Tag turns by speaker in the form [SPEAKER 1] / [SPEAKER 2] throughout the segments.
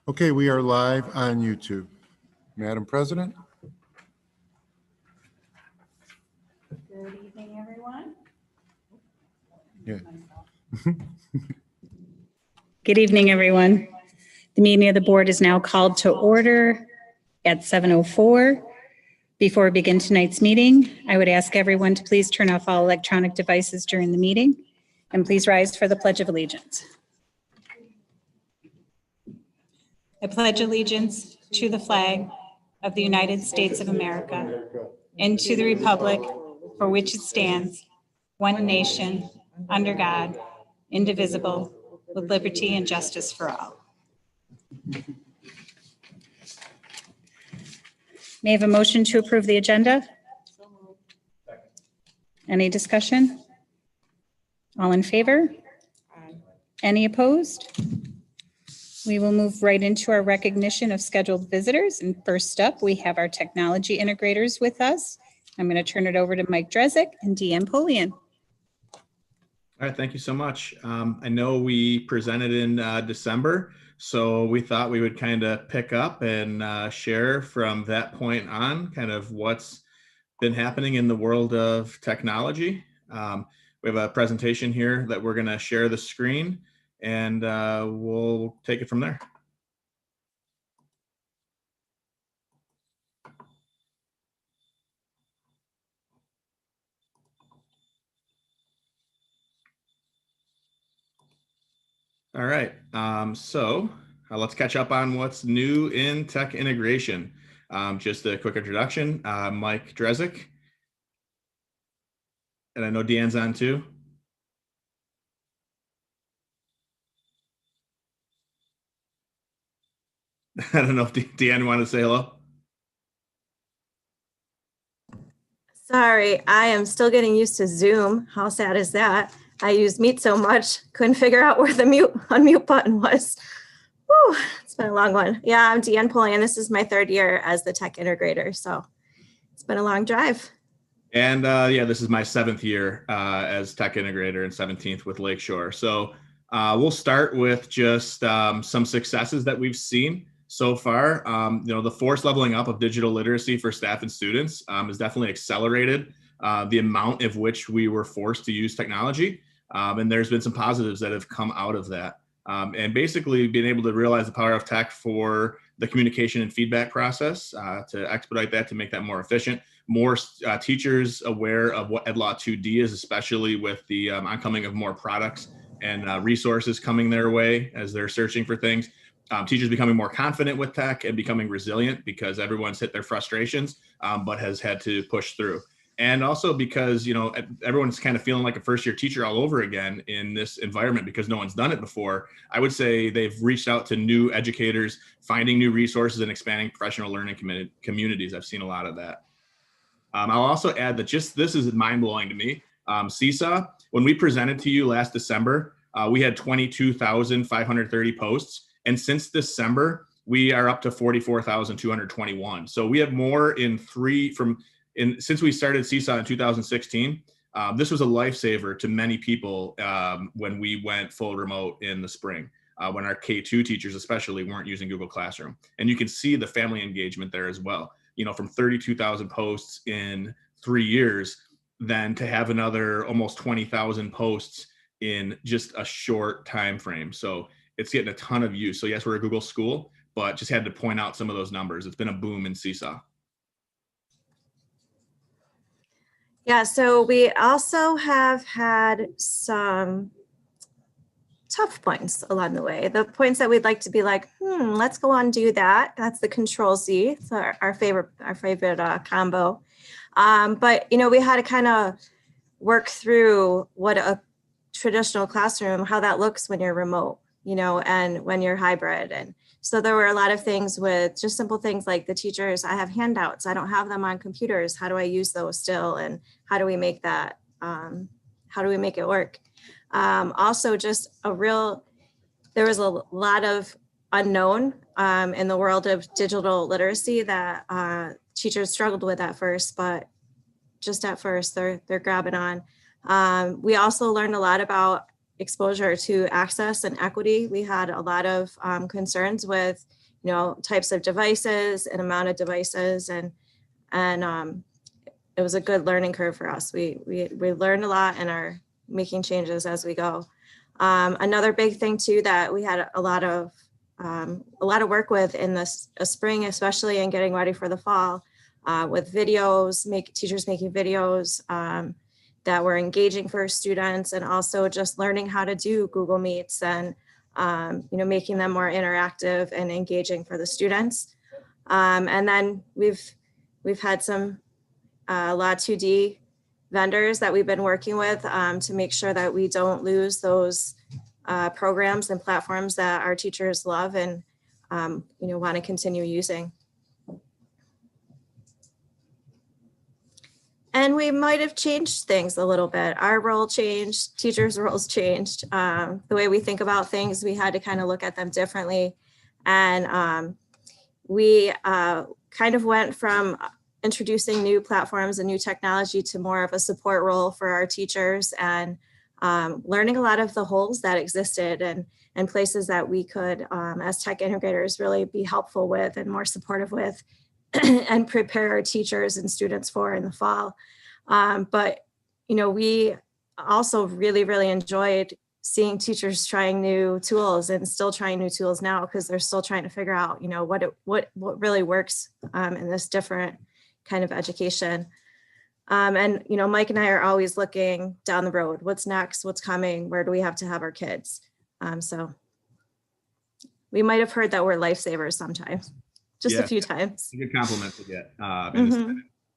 [SPEAKER 1] Okay, we are live on YouTube. Madam President?
[SPEAKER 2] Good evening, everyone.
[SPEAKER 1] Yeah.
[SPEAKER 2] Good evening, everyone. The meeting of the board is now called to order at 7:04. Before we begin tonight's meeting, I would ask everyone to please turn off all electronic devices during the meeting, and please rise for the Pledge of Allegiance. I pledge allegiance to the flag of the United States of America and to the republic for which it stands, one nation, under God, indivisible, with liberty and justice for all. May I have a motion to approve the agenda? Any discussion? All in favor? Any opposed? We will move right into our recognition of scheduled visitors. And first up, we have our technology integrators with us. I'm going to turn it over to Mike Drezick and Deanne Polian.
[SPEAKER 3] All right, thank you so much. I know we presented in December, so we thought we would kind of pick up and share from that point on kind of what's been happening in the world of technology. We have a presentation here that we're going to share the screen, and we'll take it from there. All right, so let's catch up on what's new in tech integration. Just a quick introduction, Mike Drezick, and I know Deanne's on too. I don't know if Deanne wanted to say hello.
[SPEAKER 4] Sorry, I am still getting used to Zoom. How sad is that? I use Meet so much, couldn't figure out where the unmute button was. Whew, it's been a long one. Yeah, I'm Deanne Polian. This is my third year as the tech integrator, so it's been a long drive.
[SPEAKER 3] And yeah, this is my 7th year as tech integrator and 17th with Lakeshore. So we'll start with just some successes that we've seen so far. The forced leveling up of digital literacy for staff and students has definitely accelerated the amount of which we were forced to use technology. And there's been some positives that have come out of that. And basically being able to realize the power of tech for the communication and feedback process to expedite that, to make that more efficient. More teachers aware of what EdLaw 2D is, especially with the oncoming of more products and resources coming their way as they're searching for things. Teachers becoming more confident with tech and becoming resilient because everyone's hit their frustrations, but has had to push through. And also because, everyone's kind of feeling like a first-year teacher all over again in this environment because no one's done it before. I would say they've reached out to new educators, finding new resources and expanding professional learning communities. I've seen a lot of that. I'll also add that this is mind-blowing to me. CSA, when we presented to you last December, we had 22,530 posts. And since December, we are up to 44,221. So we have more since we started CSA in 2016. This was a lifesaver to many people when we went full remote in the spring, when our K2 teachers especially weren't using Google Classroom. And you can see the family engagement there as well. From 32,000 posts in 3 years, then to have another almost 20,000 posts in just a short time frame. So it's getting a ton of use. So yes, we're a Google school, but just had to point out some of those numbers. It's been a boom in CSA.
[SPEAKER 4] Yeah, so we also have had some tough points along the way. The points that we'd like to be like, let's go on and do that. That's the Control-Z. It's our favorite combo. But we had to kind of work through what a traditional classroom, how that looks when you're remote, and when you're hybrid. And so there were a lot of things with just simple things like the teachers, I have handouts, I don't have them on computers. How do I use those still? And how do we make that, how do we make it work? Also just there was a lot of unknown in the world of digital literacy that teachers struggled with at first, but just at first they're grabbing on. We also learned a lot about exposure to access and equity. We had a lot of concerns with, types of devices and amount of devices, and it was a good learning curve for us. We learned a lot and are making changes as we go. Another big thing too that we had a lot of work with in the spring, especially in getting ready for the fall, with videos, teachers making videos that were engaging for students, and also just learning how to do Google Meets and making them more interactive and engaging for the students. And then we've had some Law2D vendors that we've been working with to make sure that we don't lose those programs and platforms that our teachers love and want to continue using. And we might have changed things a little bit. Our role changed, teachers' roles changed. The way we think about things, we had to kind of look at them differently. And we kind of went from introducing new platforms and new technology to more of a support role for our teachers, and learning a lot of the holes that existed and places that we could, as tech integrators, really be helpful with and more supportive with and prepare our teachers and students for in the fall. But, we also really enjoyed seeing teachers trying new tools and still trying new tools now, because they're still trying to figure out, what really works in this different kind of education. And, Mike and I are always looking down the road. What's next? What's coming? Where do we have to have our kids? So we might have heard that we're lifesavers sometimes, just a few times.
[SPEAKER 3] A good compliment to get.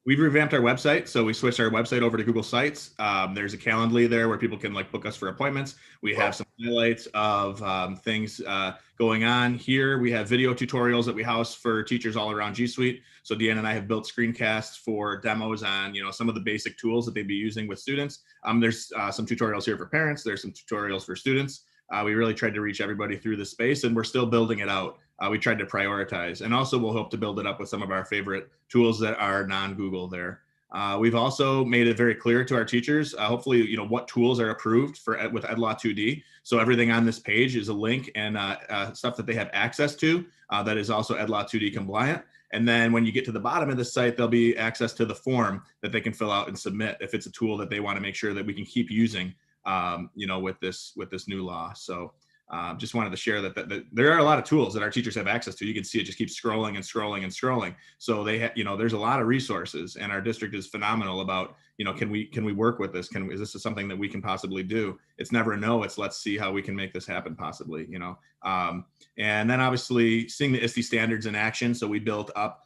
[SPEAKER 3] We've revamped our website. So we switched our website over to Google Sites. There's a Calendly there where people can book us for appointments. We have some highlights of things going on here. We have video tutorials that we house for teachers all around G Suite. So Deanna and I have built screencasts for demos on, some of the basic tools that they'd be using with students. There's some tutorials here for parents. There's some tutorials for students. We really tried to reach everybody through this space, and we're still building it out. We tried to prioritize, and also we'll hope to build it up with some of our favorite tools that are non-Google there. We've also made it very clear to our teachers, hopefully, what tools are approved with EdLaw2D. So everything on this page is a link and stuff that they have access to that is also EdLaw2D compliant. And then when you get to the bottom of the site, there'll be access to the form that they can fill out and submit if it's a tool that they want to make sure that we can keep using, with this new law. So just wanted to share that there are a lot of tools that our teachers have access to. You can see it just keeps scrolling and scrolling and scrolling. So there's a lot of resources, and our district is phenomenal about, can we work with this? Is this something that we can possibly do? It's never a no, it's let's see how we can make this happen possibly, and then obviously seeing the ISTE standards in action. So we built up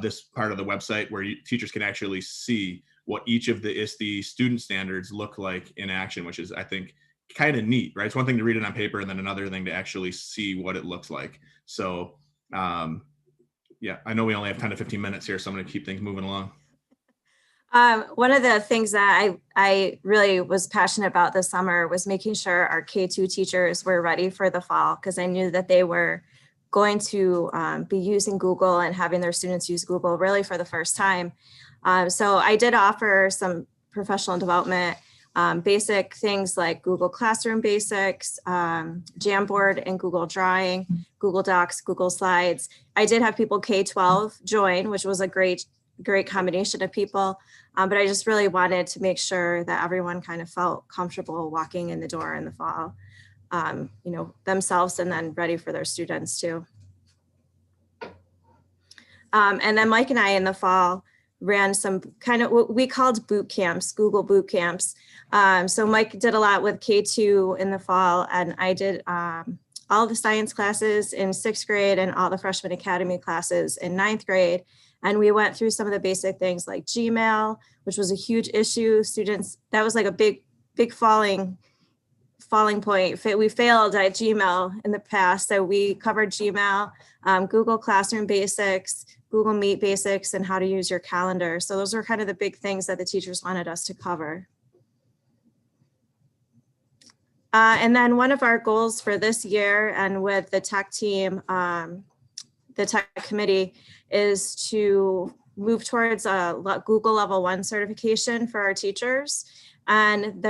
[SPEAKER 3] this part of the website where teachers can actually see what each of the ISTE student standards look like in action, which is, I think, kind of neat, right? It's one thing to read it on paper and then another thing to actually see what it looks like. So yeah, I know we only have 10 to 15 minutes here, so I'm going to keep things moving along.
[SPEAKER 4] One of the things that I really was passionate about this summer was making sure our K-2 teachers were ready for the fall, because I knew that they were going to be using Google and having their students use Google really for the first time. So I did offer some professional development, basic things like Google Classroom Basics, Jamboard and Google Drawing, Google Docs, Google Slides. I did have people K-12 join, which was a great combination of people. But I just really wanted to make sure that everyone kind of felt comfortable walking in the door in the fall, themselves, and then ready for their students too. And then Mike and I in the fall ran some kind of what we called boot camps, Google boot camps. So Mike did a lot with K2 in the fall, and I did all the science classes in 6th grade and all the freshman academy classes in 9th grade. And we went through some of the basic things like Gmail, which was a huge issue. Students, that was like a big falling point. We failed at Gmail in the past. So we covered Gmail, Google Classroom Basics, Google Meet Basics, and how to use your calendar. So those were kind of the big things that the teachers wanted us to cover. And then one of our goals for this year, and with the tech team, the tech committee, is to move towards a Google Level 1 certification for our teachers. And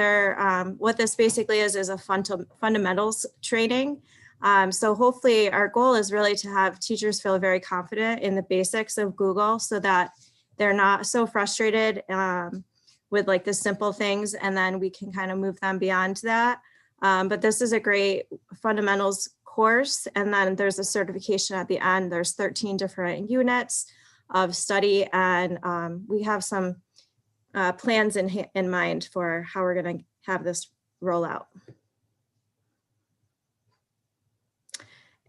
[SPEAKER 4] what this basically is a fundamentals training. So hopefully our goal is really to have teachers feel very confident in the basics of Google so that they're not so frustrated with like the simple things, and then we can kind of move them beyond that. But this is a great fundamentals course. And then there's a certification at the end. There's 13 different units of study. And we have some plans in mind for how we're going to have this roll out.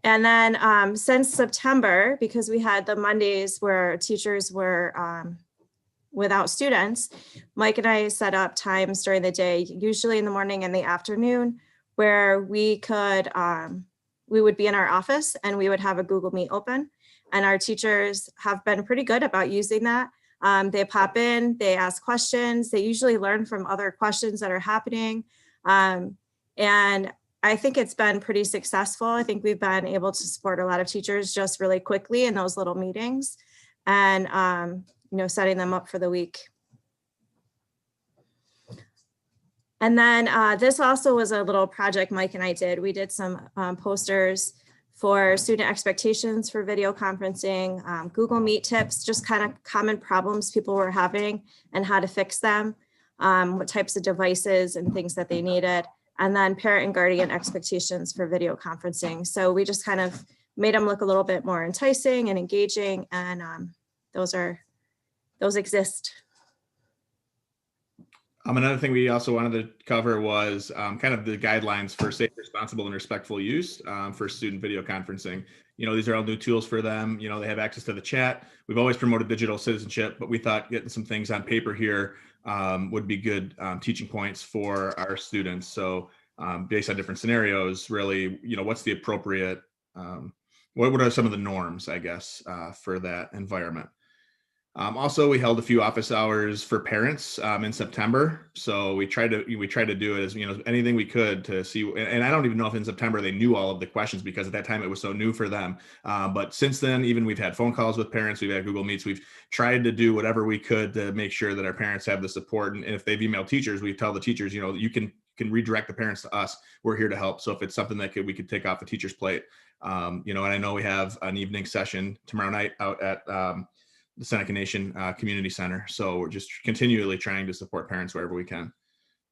[SPEAKER 4] And then since September, because we had the Mondays where teachers were without students, Mike and I set up times during the day, usually in the morning and the afternoon, where we would be in our office and we would have a Google Meet open. And our teachers have been pretty good about using that. They pop in, they ask questions, they usually learn from other questions that are happening. And I think it's been pretty successful. I think we've been able to support a lot of teachers just really quickly in those little meetings and, setting them up for the week. And then this also was a little project Mike and I did. We did some posters for student expectations for video conferencing, Google Meet tips, just kind of common problems people were having and how to fix them, what types of devices and things that they needed, and then parent and guardian expectations for video conferencing. So we just kind of made them look a little bit more enticing and engaging, and those exist.
[SPEAKER 3] Another thing we also wanted to cover was kind of the guidelines for safe, responsible, and respectful use for student video conferencing. These are all new tools for them. They have access to the chat. We've always promoted digital citizenship, but we thought getting some things on paper here would be good teaching points for our students. So based on different scenarios, really, what's the appropriate, what are some of the norms, I guess, for that environment? Also, we held a few office hours for parents in September. So we tried to do it as anything we could to see. And I don't even know if in September they knew all of the questions because at that time it was so new for them. But since then, even we've had phone calls with parents. We've had Google Meets. We've tried to do whatever we could to make sure that our parents have the support. And if they've emailed teachers, we tell the teachers, you can redirect the parents to us. We're here to help. So if it's something that we could take off the teacher's plate, and I know we have an evening session tomorrow night out at the Seneca Nation Community Center. So we're just continually trying to support parents wherever we can.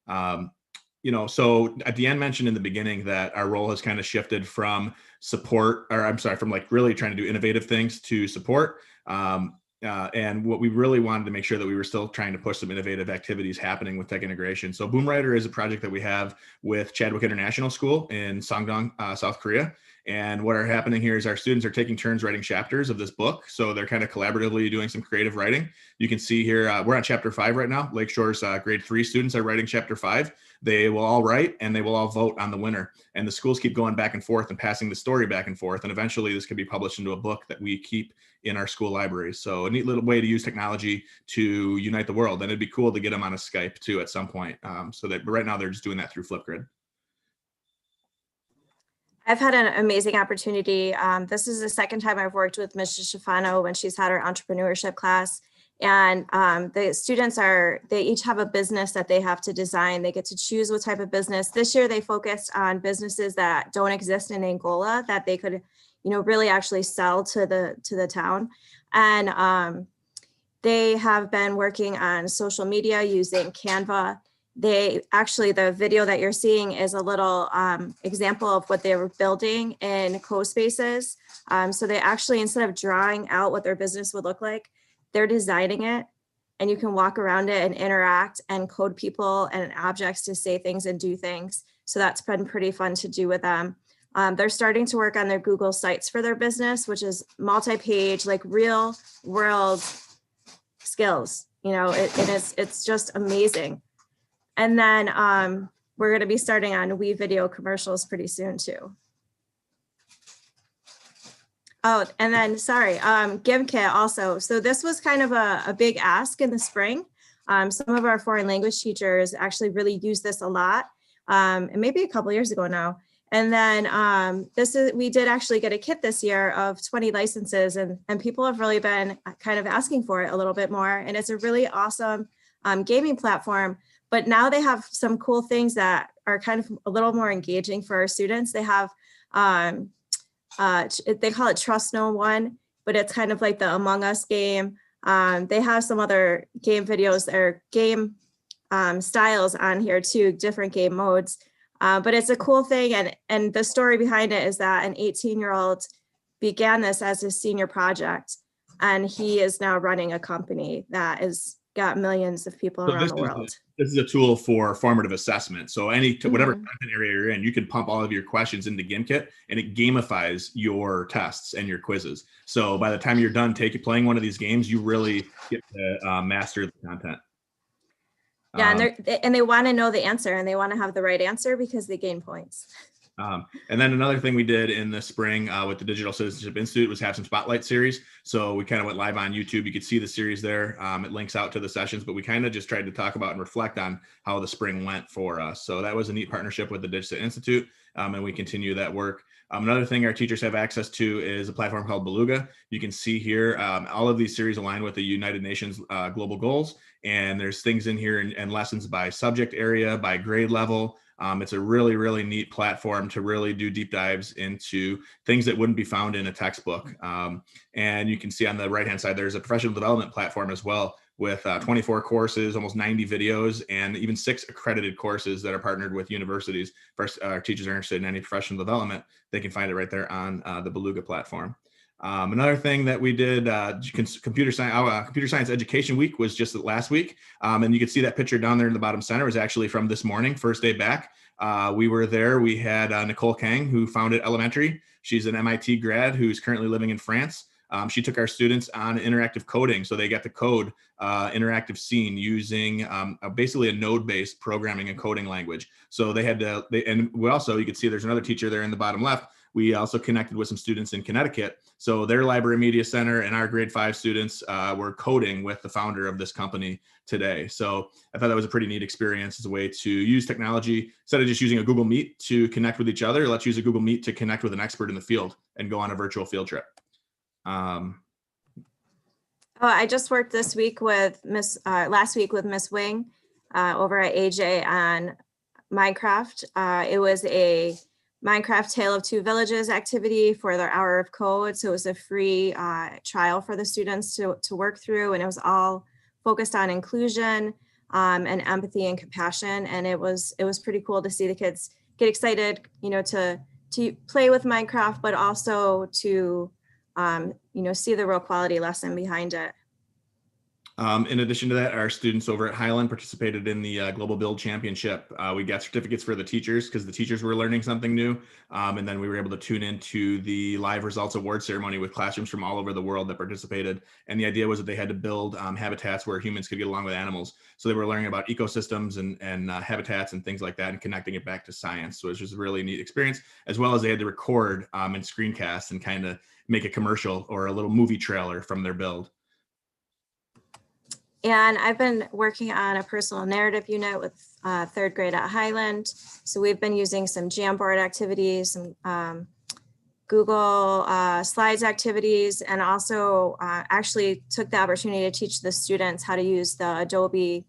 [SPEAKER 3] So at the end mentioned in the beginning that our role has kind of shifted from from like really trying to do innovative things to support. And what we really wanted to make sure that we were still trying to push some innovative activities happening with tech integration. So Boom Writer is a project that we have with Chadwick International School in Songdong, South Korea. And what are happening here is our students are taking turns writing chapters of this book. So they're kind of collaboratively doing some creative writing. You can see here, we're on chapter 5 right now. Lakeshore's grade 3 students are writing chapter 5. They will all write and they will all vote on the winner. And the schools keep going back and forth and passing the story back and forth. And eventually this could be published into a book that we keep in our school libraries. So a neat little way to use technology to unite the world. And it'd be cool to get them on a Skype too at some point. But right now they're just doing that through Flipgrid.
[SPEAKER 4] I've had an amazing opportunity. This is the second time I've worked with Ms. Stefano when she's had her entrepreneurship class. And the students they each have a business that they have to design. They get to choose what type of business. This year they focused on businesses that don't exist in Angola that they could, really actually sell to the town. And they have been working on social media using Canva. The video that you're seeing is a little example of what they were building in CoSpaces. So they actually, instead of drawing out what their business would look like, they're designing it, and you can walk around it and interact and code people and objects to say things and do things. So that's been pretty fun to do with them. They're starting to work on their Google Sites for their business, which is multi-page, like real world skills. It's just amazing. And then we're going to be starting on We video commercials pretty soon too. Oh, and then sorry, GimKit also. So this was kind of a big ask in the spring. Some of our foreign language teachers actually really use this a lot, and maybe a couple years ago now. And then we did actually get a kit this year of 20 licenses, and people have really been kind of asking for it a little bit more. And it's a really awesome gaming platform. But now they have some cool things that are kind of a little more engaging for our students. They have, they call it Trust No One, but it's kind of like the Among Us game. They have some other game videos or game styles on here too, different game modes. But it's a cool thing. And the story behind it is that an 18-year-old began this as his senior project. And he is now running a company that is got millions of people
[SPEAKER 3] So
[SPEAKER 4] around the world.
[SPEAKER 3] This is a tool for formative assessment. So whatever
[SPEAKER 4] Mhm.
[SPEAKER 3] content area you're in, you can pump all of your questions into GimKit, and it gamifies your tests and your quizzes. So by the time you're done playing one of these games, you really get to master the content.
[SPEAKER 4] Yeah, and they want to know the answer, and they want to have the right answer because they gain points.
[SPEAKER 3] And then another thing we did in the spring with the Digital Citizenship Institute was have some spotlight series. So we kind of went live on YouTube. You could see the series there. It links out to the sessions, but we kind of just tried to talk about and reflect on how the spring went for us. So that was a neat partnership with the Digital Institute, and we continue that work. Another thing our teachers have access to is a platform called Beluga. You can see here, all of these series align with the United Nations global goals. And there's things in here and lessons by subject area, by grade level. It's a really, really neat platform to really do deep dives into things that wouldn't be found in a textbook. And you can see on the right-hand side, there's a professional development platform as well with 24 courses, almost 90 videos, and even 6 accredited courses that are partnered with universities. First, our teachers are interested in any professional development, they can find it right there on the Beluga platform. Another thing that we did, computer science education week was just last week. And you can see that picture down there in the bottom center is actually from this morning, first day back. We were there. We had Nicole Kang, who founded Elementary. She's an MIT grad who's currently living in France. She took our students on interactive coding. So they got to code interactive scene using basically a node-based programming and coding language. So they had to, and we also, you can see there's another teacher there in the bottom left. We also connected with some students in Connecticut. So their library media center and our grade 5 students were coding with the founder of this company today. So I thought that was a pretty neat experience as a way to use technology. Instead of just using a Google Meet to connect with each other, let's use a Google Meet to connect with an expert in the field and go on a virtual field trip.
[SPEAKER 4] I just worked this week with last week with Miss Wing over at AJ on Minecraft. It was a Minecraft Tale of Two Villages activity for their hour of code. So it was a free trial for the students to work through, and it was all focused on inclusion and empathy and compassion. And it was pretty cool to see the kids get excited, to play with Minecraft, but also to see the real quality lesson behind it.
[SPEAKER 3] In addition to that, our students over at Highland participated in the Global Build Championship. We got certificates for the teachers because the teachers were learning something new. And then we were able to tune into the live results award ceremony with classrooms from all over the world that participated. And the idea was that they had to build habitats where humans could get along with animals. So they were learning about ecosystems and habitats and things like that and connecting it back to science. So it was just a really neat experience, as well as they had to record and screencast and kind of make a commercial or a little movie trailer from their build.
[SPEAKER 4] And I've been working on a personal narrative unit with 3rd grade at Highland. So we've been using some Jamboard activities, some Google Slides activities, and also actually took the opportunity to teach the students how to use the Adobe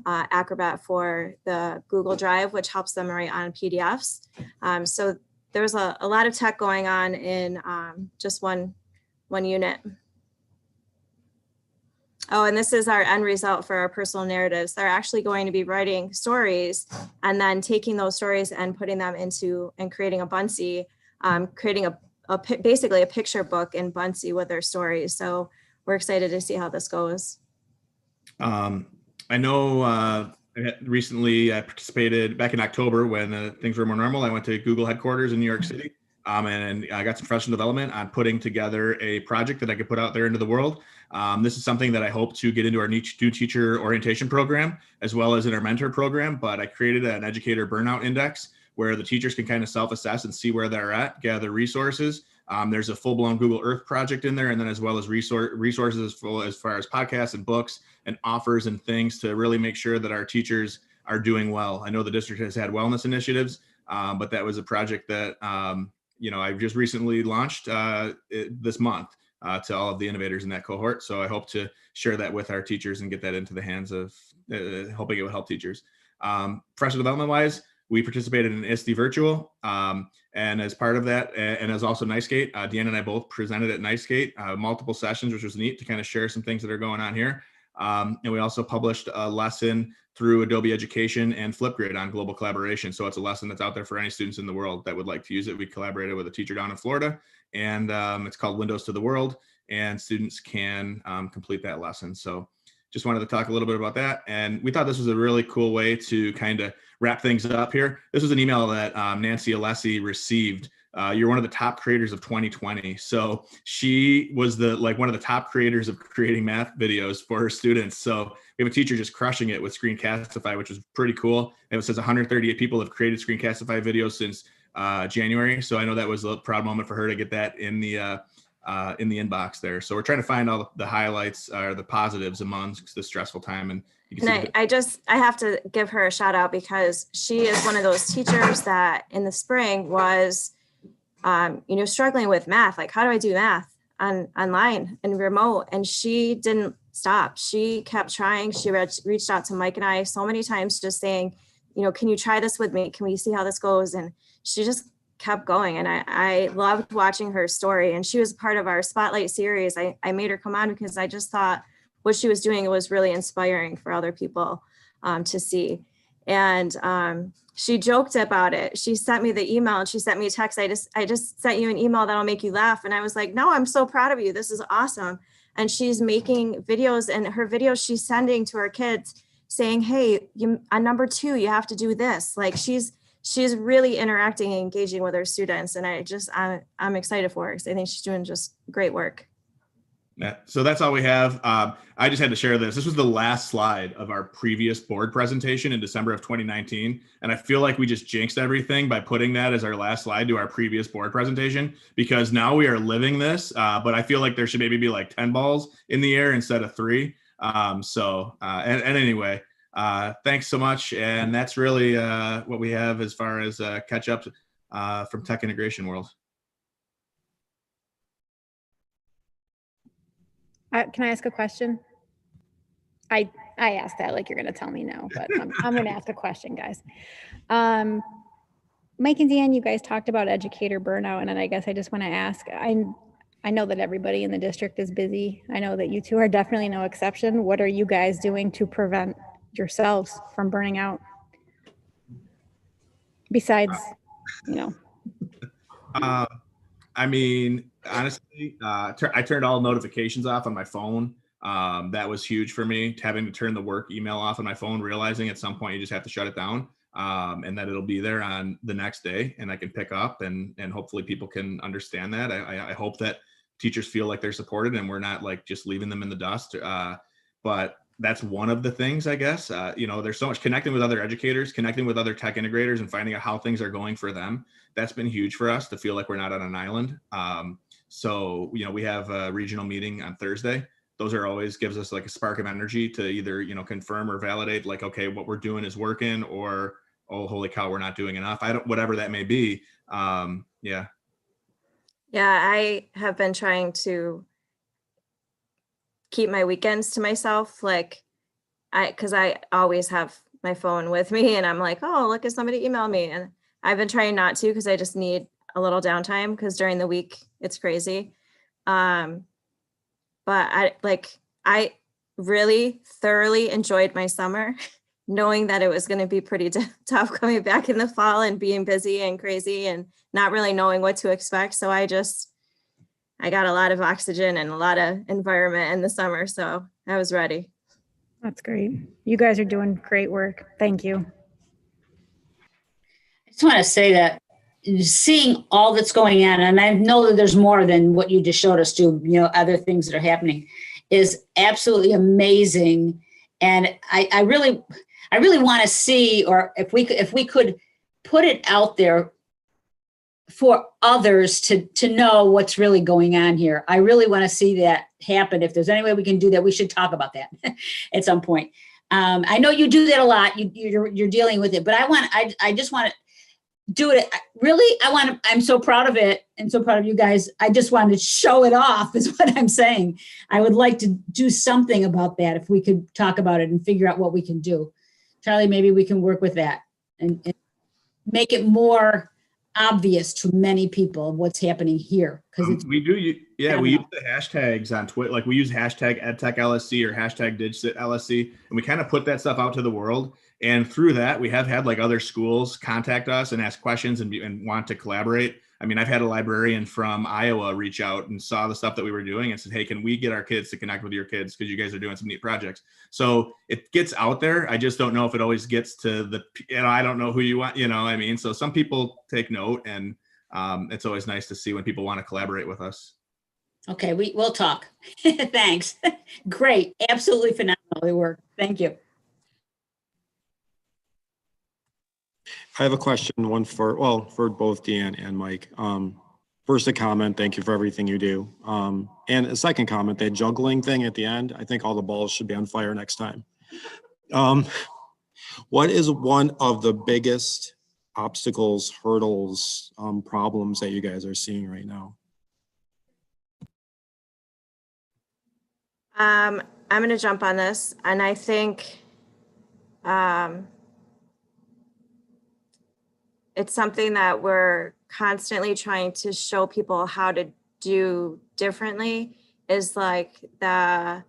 [SPEAKER 4] Acrobat for the Google Drive, which helps them write on PDFs. So there's a lot of tech going on in just one unit. Oh, and this is our end result for our personal narratives. They're actually going to be writing stories and then taking those stories and putting them into and creating a Buncee, creating basically a picture book in Buncee with their stories. So we're excited to see how this goes.
[SPEAKER 3] I know recently I participated back in October when things were more normal. I went to Google headquarters in New York City. And I got some professional development on putting together a project that I could put out there into the world. This is something that I hope to get into our new teacher orientation program, as well as in our mentor program. But I created an educator burnout index where the teachers can kind of self-assess and see where they're at, gather resources. There's a full-blown Google Earth project in there, and then as well as resources as far as podcasts and books and offers and things to really make sure that our teachers are doing well. I know the district has had wellness initiatives, but that was a project that I've just recently launched this month to all of the innovators in that cohort. So I hope to share that with our teachers and get that into the hands of hoping it will help teachers. Professional development wise, we participated in ISD virtual. And as part of that, and as also NICEGate, Deanna and I both presented at NICEGate, multiple sessions, which was neat to kind of share some things that are going on here. And we also published a lesson through Adobe Education and Flipgrid on global collaboration. So it's a lesson that's out there for any students in the world that would like to use it. We collaborated with a teacher down in Florida, and it's called Windows to the World, and students can complete that lesson. So just wanted to talk a little bit about that. And we thought this was a really cool way to kind of wrap things up here. This was an email that Nancy Alessi received. You're one of the top creators of 2020. So she was one of the top creators of creating math videos for her students. So we have a teacher just crushing it with Screencastify, which is pretty cool. And it says 138 people have created Screencastify videos since January. So I know that was a proud moment for her to get that in the inbox there. So we're trying to find all the highlights or the positives amongst this stressful time. And you can see
[SPEAKER 4] I have to give her a shout out because she is one of those teachers that in the spring was, struggling with math. Like, how do I do math online and remote? And she didn't stop. She kept trying. She reached out to Mike and I so many times just saying, can you try this with me? Can we see how this goes? And she just kept going. And I loved watching her story. And she was part of our Spotlight series. I made her come on because I just thought what she was doing was really inspiring for other people to see. And she joked about it. She sent me the email and she sent me a text. I just sent you an email that'll make you laugh. And I was like, no, I'm so proud of you. This is awesome. And she's making videos, and her videos she's sending to her kids saying, hey, on number 2, you have to do this. Like she's really interacting and engaging with her students. And I'm excited for her because I think she's doing just great work.
[SPEAKER 3] Yeah, so that's all we have. I just had to share this. This was the last slide of our previous board presentation in December of 2019. And I feel like we just jinxed everything by putting that as our last slide to our previous board presentation, because now we are living this, but I feel like there should maybe be like 10 balls in the air instead of 3. Anyway, thanks so much. And that's really what we have as far as catch up from tech integration world.
[SPEAKER 5] Can I ask a question? I asked that like you're going to tell me no, but I'm going to ask a question, guys. Mike and Dan, you guys talked about educator burnout, and then I guess I just want to ask, I know that everybody in the district is busy. I know that you two are definitely no exception. What are you guys doing to prevent yourselves from burning out? Besides,
[SPEAKER 3] I mean, honestly, I turned all notifications off on my phone. That was huge for me, having to turn the work email off on my phone, realizing at some point you just have to shut it down, and that it'll be there on the next day and I can pick up, and hopefully people can understand that. I hope that teachers feel like they're supported and we're not like just leaving them in the dust. But that's one of the things, I guess. There's so much connecting with other educators, connecting with other tech integrators, and finding out how things are going for them. That's been huge for us to feel like we're not on an island. So we have a regional meeting on Thursday. Those are always gives us like a spark of energy to either, confirm or validate, like, okay, what we're doing is working, or, oh, holy cow, we're not doing enough. Whatever that may be. Yeah.
[SPEAKER 4] Yeah, I have been trying to keep my weekends to myself, because I always have my phone with me, and I'm like, oh, look, if somebody emailed me, and I've been trying not to because I just need a little downtime, because during the week it's crazy. But I really thoroughly enjoyed my summer, knowing that it was going to be pretty tough coming back in the fall and being busy and crazy and not really knowing what to expect. So I got a lot of oxygen and a lot of environment in the summer. So I was ready.
[SPEAKER 5] that's great. You guys are doing great work. Thank you.
[SPEAKER 6] I just want to say that seeing all that's going on, and I know that there's more than what you just showed us too, other things that are happening, is absolutely amazing. And I really want to see, or if we could put it out there for others to know what's really going on here. I really want to see that happen. If there's any way we can do that, we should talk about that at some point. I know you do that a lot. You're dealing with it, but I just want to do it. Really, I'm so proud of it and so proud of you guys. I just wanted to show it off is what I'm saying. I would like to do something about that if we could talk about it and figure out what we can do. Charlie, maybe we can work with that and make it more obvious to many people what's happening here. Because it's
[SPEAKER 3] we do, yeah, we use
[SPEAKER 6] phenomenal.
[SPEAKER 3] the hashtags on Twitter. Like we use hashtag EdTechLSC or hashtag DigitLSC, and we kind of put that stuff out to the world. And through that, we have had like other schools contact us and ask questions and want to collaborate. I mean, I've had a librarian from Iowa reach out and saw the stuff that we were doing and said, hey, can we get our kids to connect with your kids? Because you guys are doing some neat projects. So it gets out there. I just don't know if it always gets to the, I don't know who you want, I mean? So some people take note, and it's always nice to see when people want to collaborate with us.
[SPEAKER 6] Okay, we'll talk. Thanks. Great. Absolutely phenomenal work. Thank you.
[SPEAKER 7] I have a question, one for both Deanne and Mike. First, a comment, thank you for everything you do. And a second comment, that juggling thing at the end, I think all the balls should be on fire next time. What is one of the biggest obstacles, hurdles, problems that you guys are seeing right now?
[SPEAKER 4] I'm going to jump on this, and I think it's something that we're constantly trying to show people how to do differently, is like the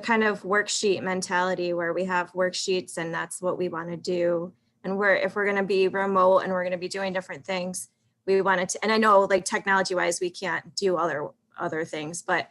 [SPEAKER 4] kind of worksheet mentality where we have worksheets and that's what we want to do. And if we're going to be remote and we're going to be doing different things, we wanted to, and I know like technology wise, we can't do other things, but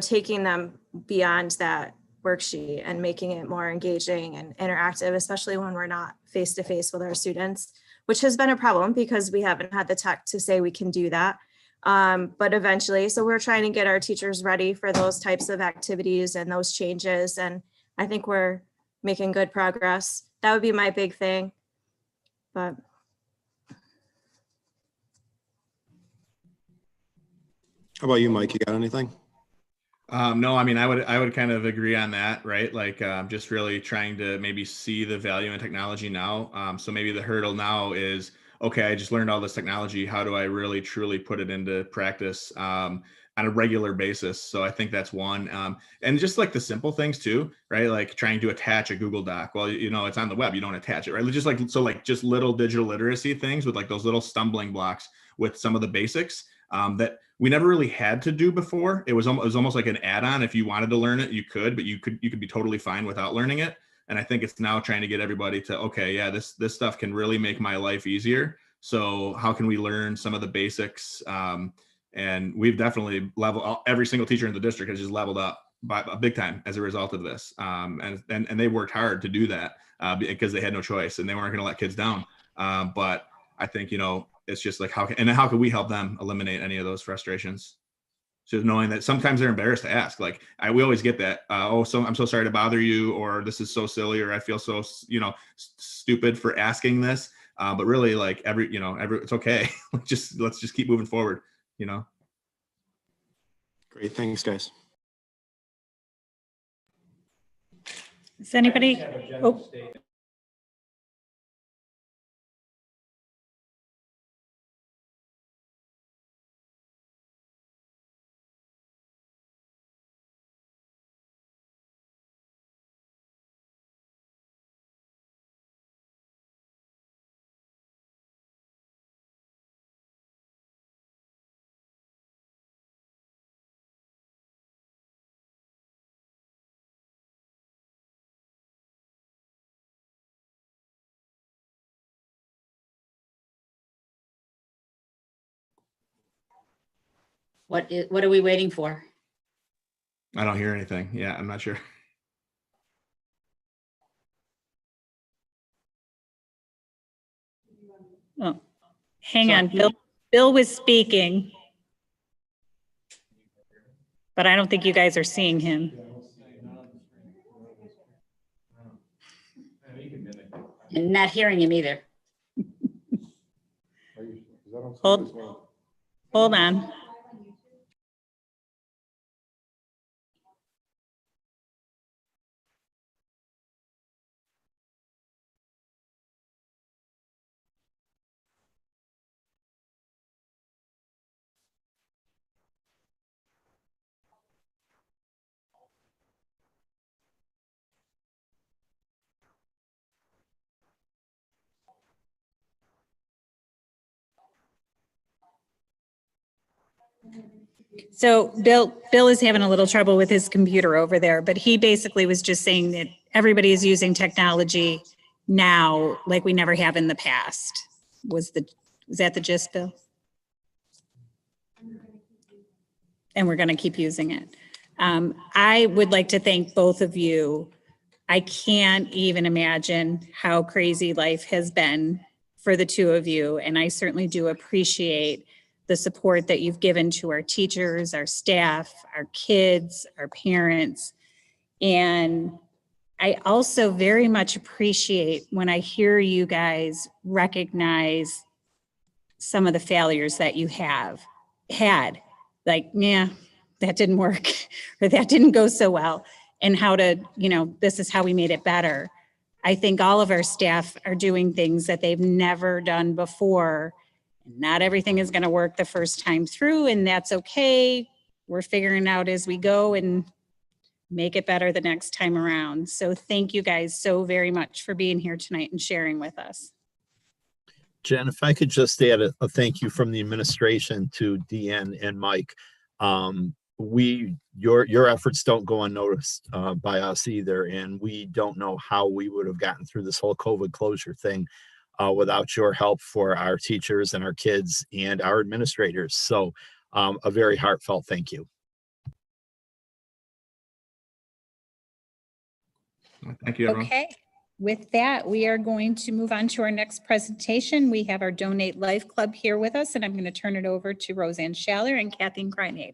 [SPEAKER 4] taking them beyond that worksheet and making it more engaging and interactive, especially when we're not face to face with our students, which has been a problem because we haven't had the tech to say we can do that. But eventually, so we're trying to get our teachers ready for those types of activities and those changes. And I think we're making good progress. That would be my big thing. But
[SPEAKER 7] How about you, Mike? You got anything?
[SPEAKER 3] No, I mean, I would kind of agree on that, right? Like just really trying to maybe see the value in technology now. So maybe the hurdle now is, okay, I just learned all this technology. How do I really truly put it into practice on a regular basis? So I think that's one. And just like the simple things too, right? Like trying to attach a Google Doc. Well, it's on the web, you don't attach it, right? Just like, so like just little digital literacy things with like those little stumbling blocks with some of the basics that we never really had to do before. It was almost like an add-on. If you wanted to learn it, you could, but you could be totally fine without learning it. And I think it's now trying to get everybody to, okay, yeah, this stuff can really make my life easier. So how can we learn some of the basics? And we've definitely every single teacher in the district has just leveled up by a big time as a result of this. And they worked hard to do that because they had no choice and they weren't going to let kids down. But I think, it's just like how can we help them eliminate any of those frustrations? Just knowing that sometimes they're embarrassed to ask. Like we always get that. So I'm so sorry to bother you, or this is so silly, or I feel so stupid for asking this. But really, like it's okay. Let's just keep moving forward.
[SPEAKER 7] Great, thanks, guys.
[SPEAKER 2] Is anybody? Oh,
[SPEAKER 6] What are we waiting for?
[SPEAKER 3] I don't hear anything. Yeah, I'm not sure.
[SPEAKER 2] oh, hang on. Bill was speaking, but I don't think you guys are seeing him.
[SPEAKER 6] And not hearing him either.
[SPEAKER 2] Hold on. So Bill is having a little trouble with his computer over there, but he basically was just saying that everybody is using technology now like we never have in the past. Was that the gist, Bill? And we're going to keep using it. I would like to thank both of you. I can't even imagine how crazy life has been for the two of you. And I certainly do appreciate the support that you've given to our teachers, our staff, our kids, our parents. And I also very much appreciate when I hear you guys recognize some of the failures that you had. Like, yeah, that didn't work, or that didn't go so well, and how to, this is how we made it better. I think all of our staff are doing things that they've never done before. Not everything is going to work the first time through, and that's okay. We're figuring out as we go and make it better the next time around. So thank you guys so very much for being here tonight and sharing with us.
[SPEAKER 8] Jen, if I could just add a thank you from the administration to Deanne and Mike. Your efforts don't go unnoticed by us either, and we don't know how we would have gotten through this whole COVID closure thing without your help for our teachers and our kids and our administrators. So a very heartfelt thank you.
[SPEAKER 3] Thank you, everyone.
[SPEAKER 2] Okay. With that, we are going to move on to our next presentation. We have our Donate Life Club here with us, and I'm going to turn it over to Roseanne Schaller and Kathleen Kreinader.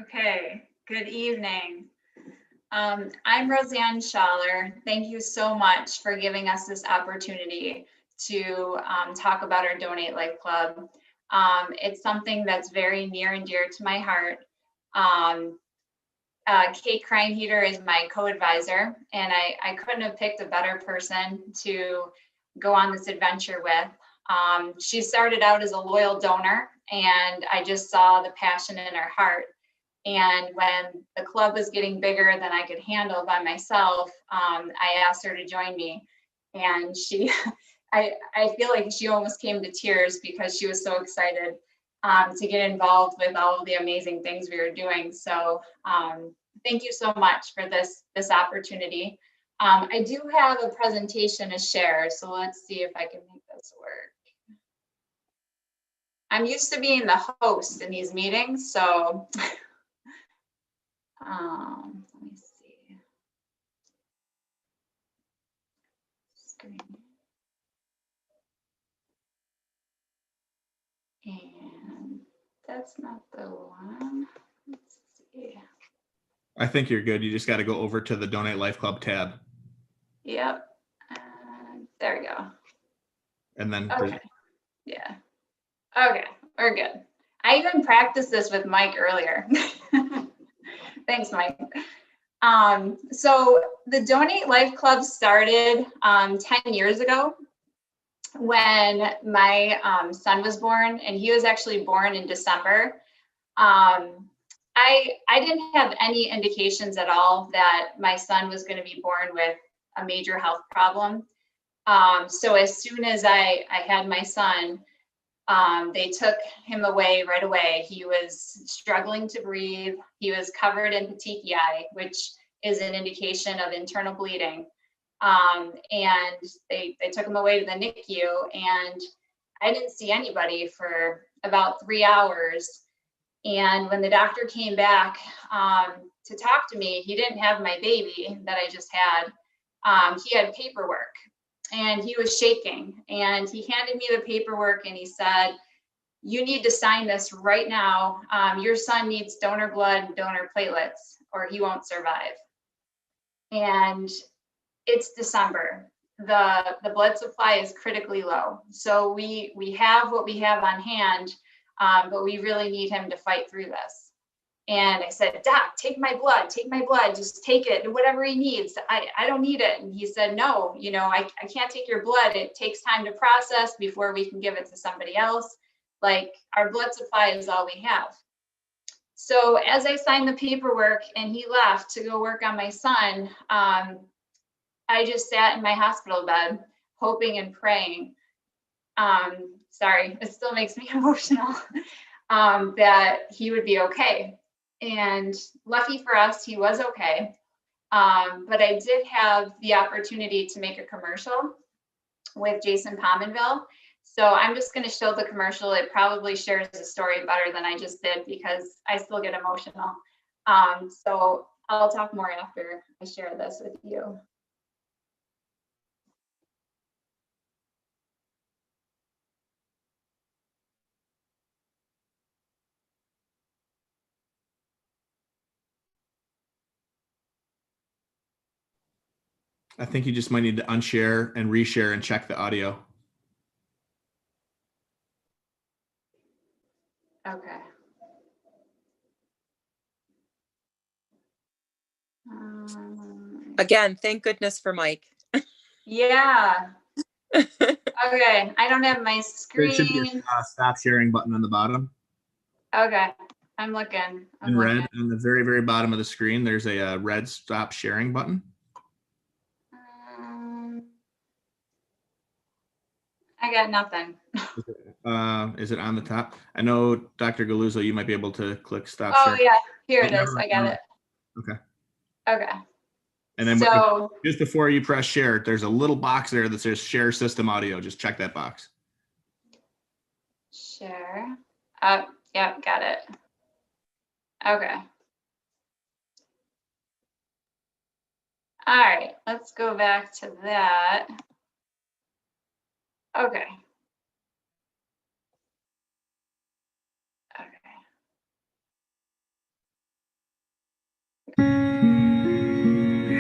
[SPEAKER 9] Okay, good evening. I'm Roseanne Schaller. Thank you so much for giving us this opportunity to talk about our Donate Life Club. It's something that's very near and dear to my heart. Kate Kreinader is my co-advisor, and I couldn't have picked a better person to go on this adventure with. She started out as a loyal donor, and I just saw the passion in her heart. And when the club was getting bigger than I could handle by myself, I asked her to join me. And I feel like she almost came to tears because she was so excited to get involved with all of the amazing things we were doing. So thank you so much for this opportunity. I do have a presentation to share, so let's see if I can make this work. I'm used to being the host in these meetings, so let me see. Screen. And that's not the one. Let's see.
[SPEAKER 3] I think you're good. You just got to go over to the Donate Life Club tab.
[SPEAKER 9] Yep. There we go.
[SPEAKER 3] And then,
[SPEAKER 9] okay. Yeah. Okay, we're good. I even practiced this with Mike earlier. Thanks, Mike. So the Donate Life Club started 10 years ago when my son was born, and he was actually born in December. I didn't have any indications at all that my son was going to be born with a major health problem. So as soon as I had my son, they took him away right away. He was struggling to breathe. He was covered in petechiae, which is an indication of internal bleeding. And they took him away to the NICU, and I didn't see anybody for about 3 hours. And when the doctor came back to talk to me, he didn't have my baby that I just had. He had paperwork, and he was shaking, and he handed me the paperwork, and he said, "You need to sign this right now. Your son needs donor blood and donor platelets, or he won't survive." And it's December. The blood supply is critically low. So we have what we have on hand, but we really need him to fight through this. And I said, "Doc, take my blood, just take it, whatever he needs. I don't need it." And he said, "No, I can't take your blood. It takes time to process before we can give it to somebody else. Like, our blood supply is all we have." So as I signed the paperwork and he left to go work on my son, I just sat in my hospital bed. hoping and praying. Sorry, it still makes me emotional, that he would be okay. And lucky for us, he was okay. But I did have the opportunity to make a commercial with Jason Pominville. So I'm just going to show the commercial. It probably shares the story better than I just did because I still get emotional. So I'll talk more after I share this with you.
[SPEAKER 3] I think you just might need to unshare and reshare and check the audio.
[SPEAKER 9] Okay.
[SPEAKER 10] Again, thank goodness for Mike.
[SPEAKER 9] Yeah. Okay. I don't have my
[SPEAKER 3] There should be
[SPEAKER 9] screen.
[SPEAKER 3] a stop sharing button on the bottom.
[SPEAKER 9] Okay. I'm looking.
[SPEAKER 3] In red, on the very, very bottom of the screen, there's a red stop sharing button.
[SPEAKER 9] I got nothing.
[SPEAKER 3] Is it on the top? I know, Dr. Galuzzo, you might be able to click stop
[SPEAKER 9] Oh
[SPEAKER 3] sharing.
[SPEAKER 9] yeah, here it is. I got it.
[SPEAKER 3] Okay.
[SPEAKER 9] Okay.
[SPEAKER 3] And then
[SPEAKER 9] So
[SPEAKER 3] just before you press share, there's a little box there that says share system audio. Just check that box.
[SPEAKER 9] share. Yep, got it. Okay. All right, let's go back to that. Okay.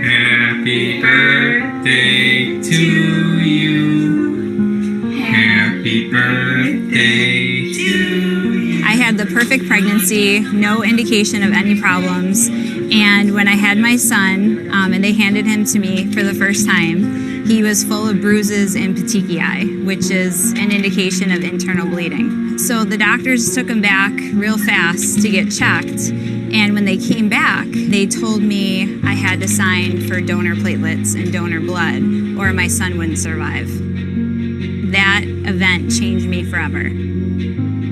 [SPEAKER 11] Happy birthday to you. Happy birthday to you.
[SPEAKER 2] I had the perfect pregnancy, no indication of any problems. And when I had my son, and they handed him to me for the first time, he was full of bruises and petechiae, which is an indication of internal bleeding. So the doctors took him back real fast to get checked. And when they came back, they told me I had to sign for donor platelets and donor blood, or my son wouldn't survive. That event changed me forever.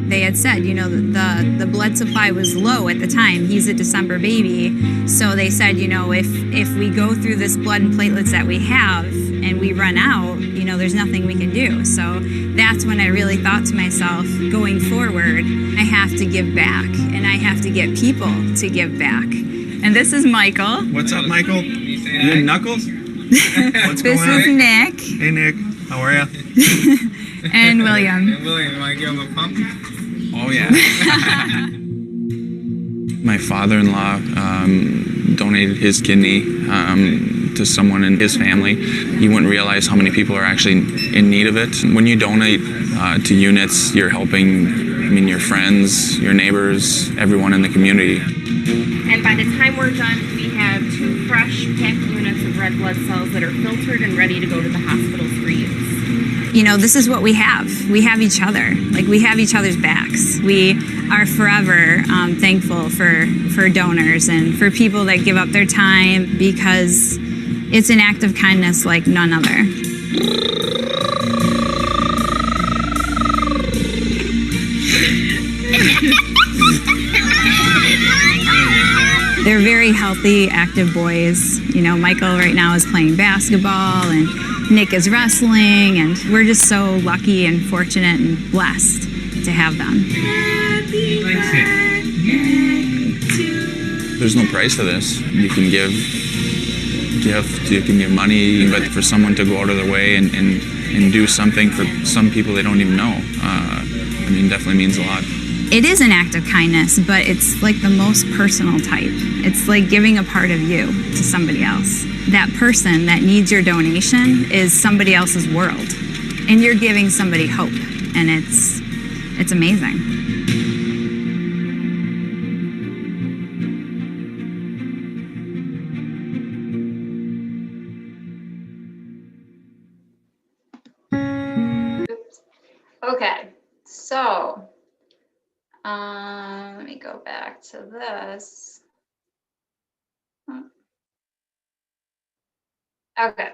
[SPEAKER 2] They had said, you know, the blood supply was low at the time. He's a December baby. So they said, you know, if we go through this blood and platelets that we have and we run out, you know, there's nothing we can do. So that's when I really thought to myself, going forward, I have to give back and I have to get people to give back. And this is Michael.
[SPEAKER 11] What's up, Michael? You and Knuckles? What's
[SPEAKER 2] This
[SPEAKER 11] going on?
[SPEAKER 2] is Nick.
[SPEAKER 11] Hey, Nick. How are you?
[SPEAKER 2] And William.
[SPEAKER 11] William, you want to give him a pump? Oh, yeah. My father-in-law donated his kidney to someone in his family. You wouldn't realize how many people are actually in need of it. When you donate to units, you're helping, I mean, your friends, your neighbors, everyone in the community.
[SPEAKER 12] And by the time we're done, we have 2 fresh packed units of red blood cells that are filtered and ready to go to the hospitals for use.
[SPEAKER 2] You know, this is what we have. We have each other. Like, we have each other's backs. We are forever thankful for donors and for people that give up their time, because it's an act of kindness like none other. They're very healthy, active boys. You know, Michael right now is playing basketball and Nick is wrestling, and we're just so lucky and fortunate and blessed to have them.
[SPEAKER 11] There's no price for this. You can give gift, you can give money, but for someone to go out of their way and do something for some people they don't even know, I mean, definitely means a lot.
[SPEAKER 2] It is an act of kindness, but it's like the most personal type. It's like giving a part of you to somebody else. That person that needs your donation is somebody else's world, and you're giving somebody hope, and it's amazing.
[SPEAKER 9] Oops. Okay, so let me go back to this. Okay.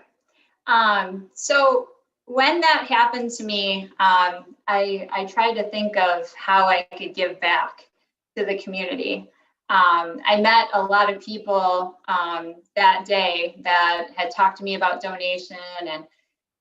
[SPEAKER 9] So when that happened to me, I tried to think of how I could give back to the community. I met a lot of people that day that had talked to me about donation and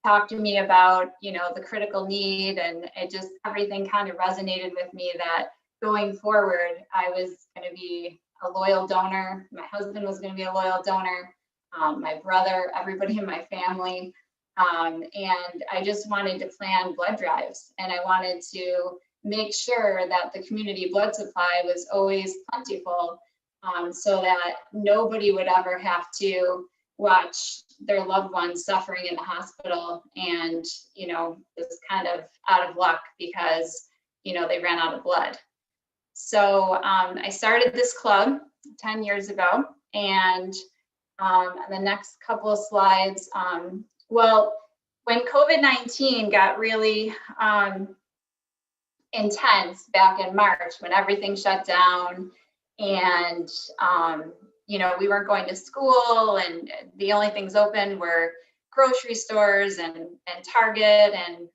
[SPEAKER 9] talked to me about, you know, the critical need, and it just, everything kind of resonated with me that going forward, I was going to be a loyal donor. My husband was going to be a loyal donor, my brother, everybody in my family. And I just wanted to plan blood drives, and I wanted to make sure that the community blood supply was always plentiful, so that nobody would ever have to watch their loved ones suffering in the hospital and, you know, just kind of out of luck because, you know, they ran out of blood. So I started this club 10 years ago, and the next couple of slides, well, when COVID-19 got really intense back in March, when everything shut down and, you know, we weren't going to school, and the only things open were grocery stores and Target, and,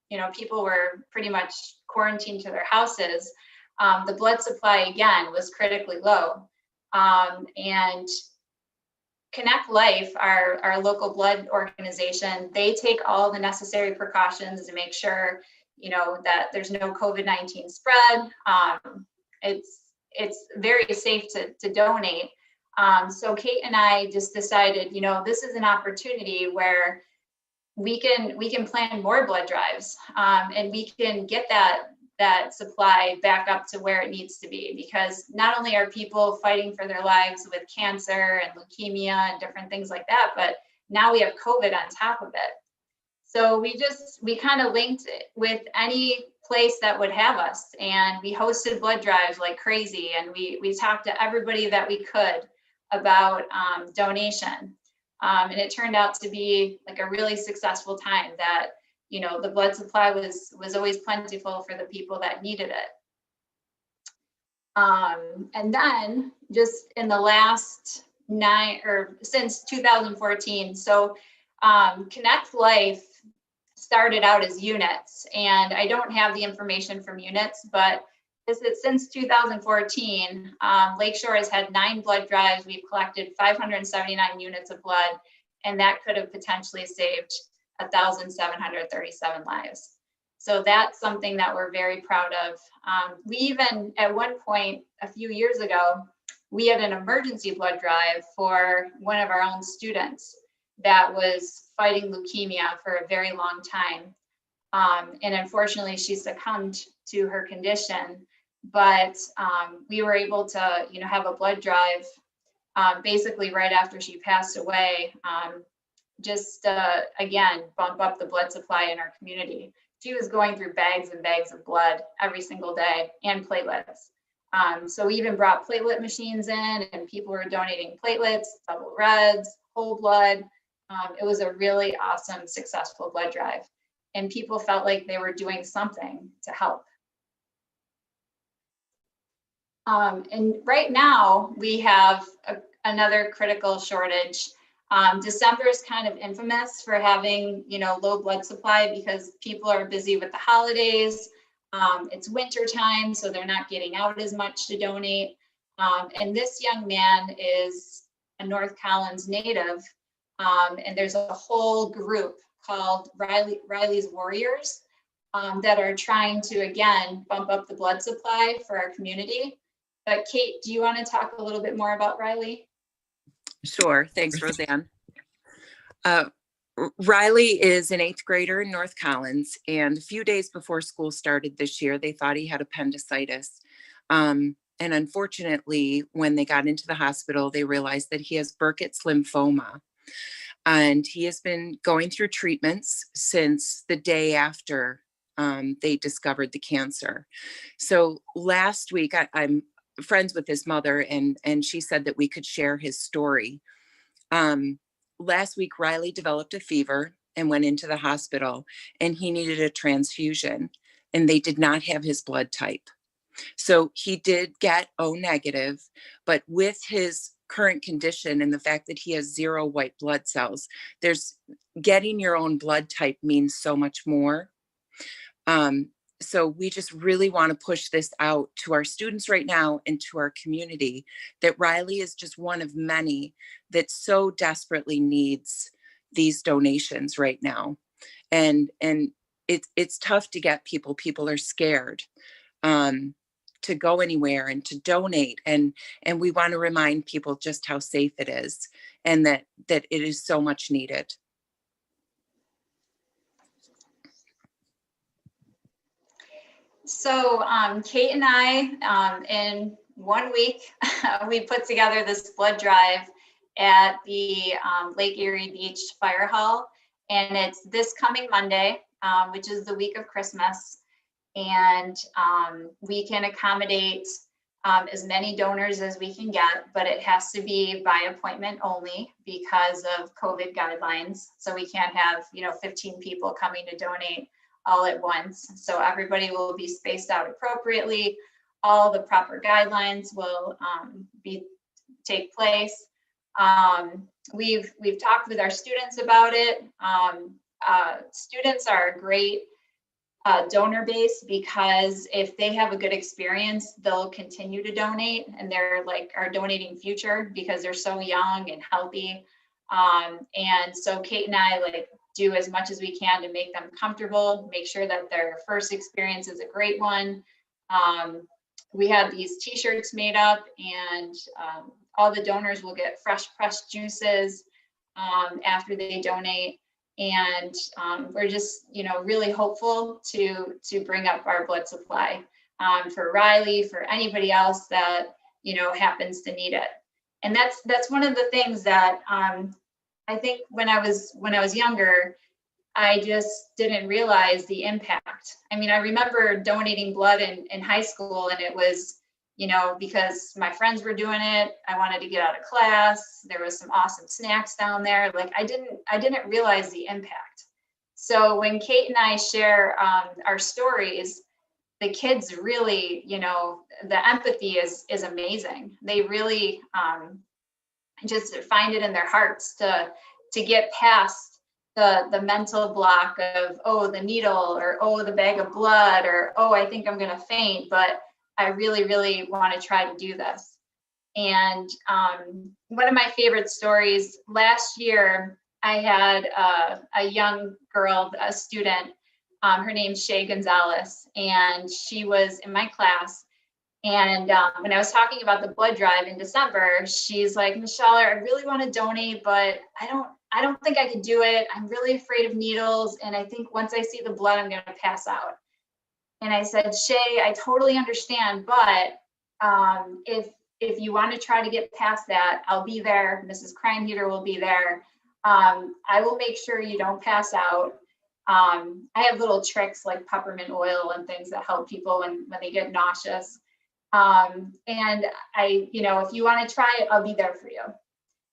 [SPEAKER 9] you know, people were pretty much quarantined to their houses. The blood supply, again, was critically low. And Connect Life, our local blood organization, they take all the necessary precautions to make sure, you know, that there's no COVID-19 spread. It's very safe to donate. So Kate and I just decided, you know, this is an opportunity where we can plan more blood drives, and we can get that supply back up to where it needs to be, because not only are people fighting for their lives with cancer and leukemia and different things like that, but now we have COVID on top of it. So we kind of linked it with any place that would have us, and we hosted blood drives like crazy, and we talked to everybody that we could about donation, and it turned out to be like a really successful time that, you know, the blood supply was always plentiful for the people that needed it. And then just in the last since 2014, so Connect Life started out as units, and I don't have the information from units, but since 2014, Lakeshore has had 9 blood drives. We've collected 579 units of blood, and that could have potentially saved 1,737 lives. So that's something that we're very proud of. We even, at one point a few years ago, we had an emergency blood drive for one of our own students that was fighting leukemia for a very long time. And unfortunately, she succumbed to her condition, but we were able to, you know, have a blood drive basically right after she passed away, just again, bump up the blood supply in our community. She was going through bags and bags of blood every single day, and platelets. So we even brought platelet machines in, and people were donating platelets, double reds, whole blood. It was a really awesome, successful blood drive, and people felt like they were doing something to help. And right now we have another critical shortage. December is kind of infamous for having, you know, low blood supply because people are busy with the holidays. It's winter time, so they're not getting out as much to donate. And this young man is a North Collins native, and there's a whole group called Riley's Warriors that are trying to, again, bump up the blood supply for our community. But Kate, do you want to talk a little bit more about Riley?
[SPEAKER 10] Sure. Thanks, Roseanne. Riley is an 8th grader in North Collins, and a few days before school started this year, they thought he had appendicitis. And unfortunately, when they got into the hospital, they realized that he has Burkitt's lymphoma. And he has been going through treatments since the day after they discovered the cancer. So last week, I'm friends with his mother, and she said that we could share his story. Last week, Riley developed a fever and went into the hospital, and he needed a transfusion, and they did not have his blood type. So he did get O negative, but with his current condition and the fact that he has 0 white blood cells. There's getting your own blood type means so much more. So we just really want to push this out to our students right now and to our community, that Riley is just one of many that so desperately needs these donations right now. And it's tough to get people. People are scared to go anywhere and to donate. And we want to remind people just how safe it is, and that it is so much needed.
[SPEAKER 9] So Kate and I, in 1 week, we put together this blood drive at the Lake Erie Beach Fire Hall. And it's this coming Monday, which is the week of Christmas. And we can accommodate as many donors as we can get, but it has to be by appointment only because of COVID guidelines. So we can't have, 15 people coming to donate all at once. So everybody will be spaced out appropriately. All the proper guidelines will take place. We've talked with our students about it. Students are a great donor base, because if they have a good experience, they'll continue to donate, and they're like our donating future because they're so young and healthy. And so Kate and I do as much as we can to make them comfortable, make sure that their first experience is a great one. We have these t-shirts made up, and all the donors will get fresh pressed juices after they donate. And we're just, really hopeful to bring up our blood supply for Riley, for anybody else that, happens to need it. And that's one of the things that I think when I was younger, I just didn't realize the impact. I mean, I remember donating blood in high school, and it was, because my friends were doing it. I wanted to get out of class. There was some awesome snacks down there. I didn't realize the impact. So when Kate and I share our stories, the kids really, the empathy is amazing. They really just find it in their hearts to get past the mental block of, oh, the needle, or oh, the bag of blood, or oh, I think I'm gonna faint, but I really, really want to try to do this. And one of my favorite stories, last year, I had a young girl, a student, her name's Shay Gonzalez, and she was in my class. And when I was talking about the blood drive in December, she's like, Michelle, I really want to donate, but I don't think I can do it. I'm really afraid of needles. And I think once I see the blood, I'm going to pass out. And I said, Shay, I totally understand, but if you want to try to get past that, I'll be there. Mrs. Kreinheater will be there. I will make sure you don't pass out. I have little tricks like peppermint oil and things that help people when they get nauseous. And I, if you want to try it, I'll be there for you.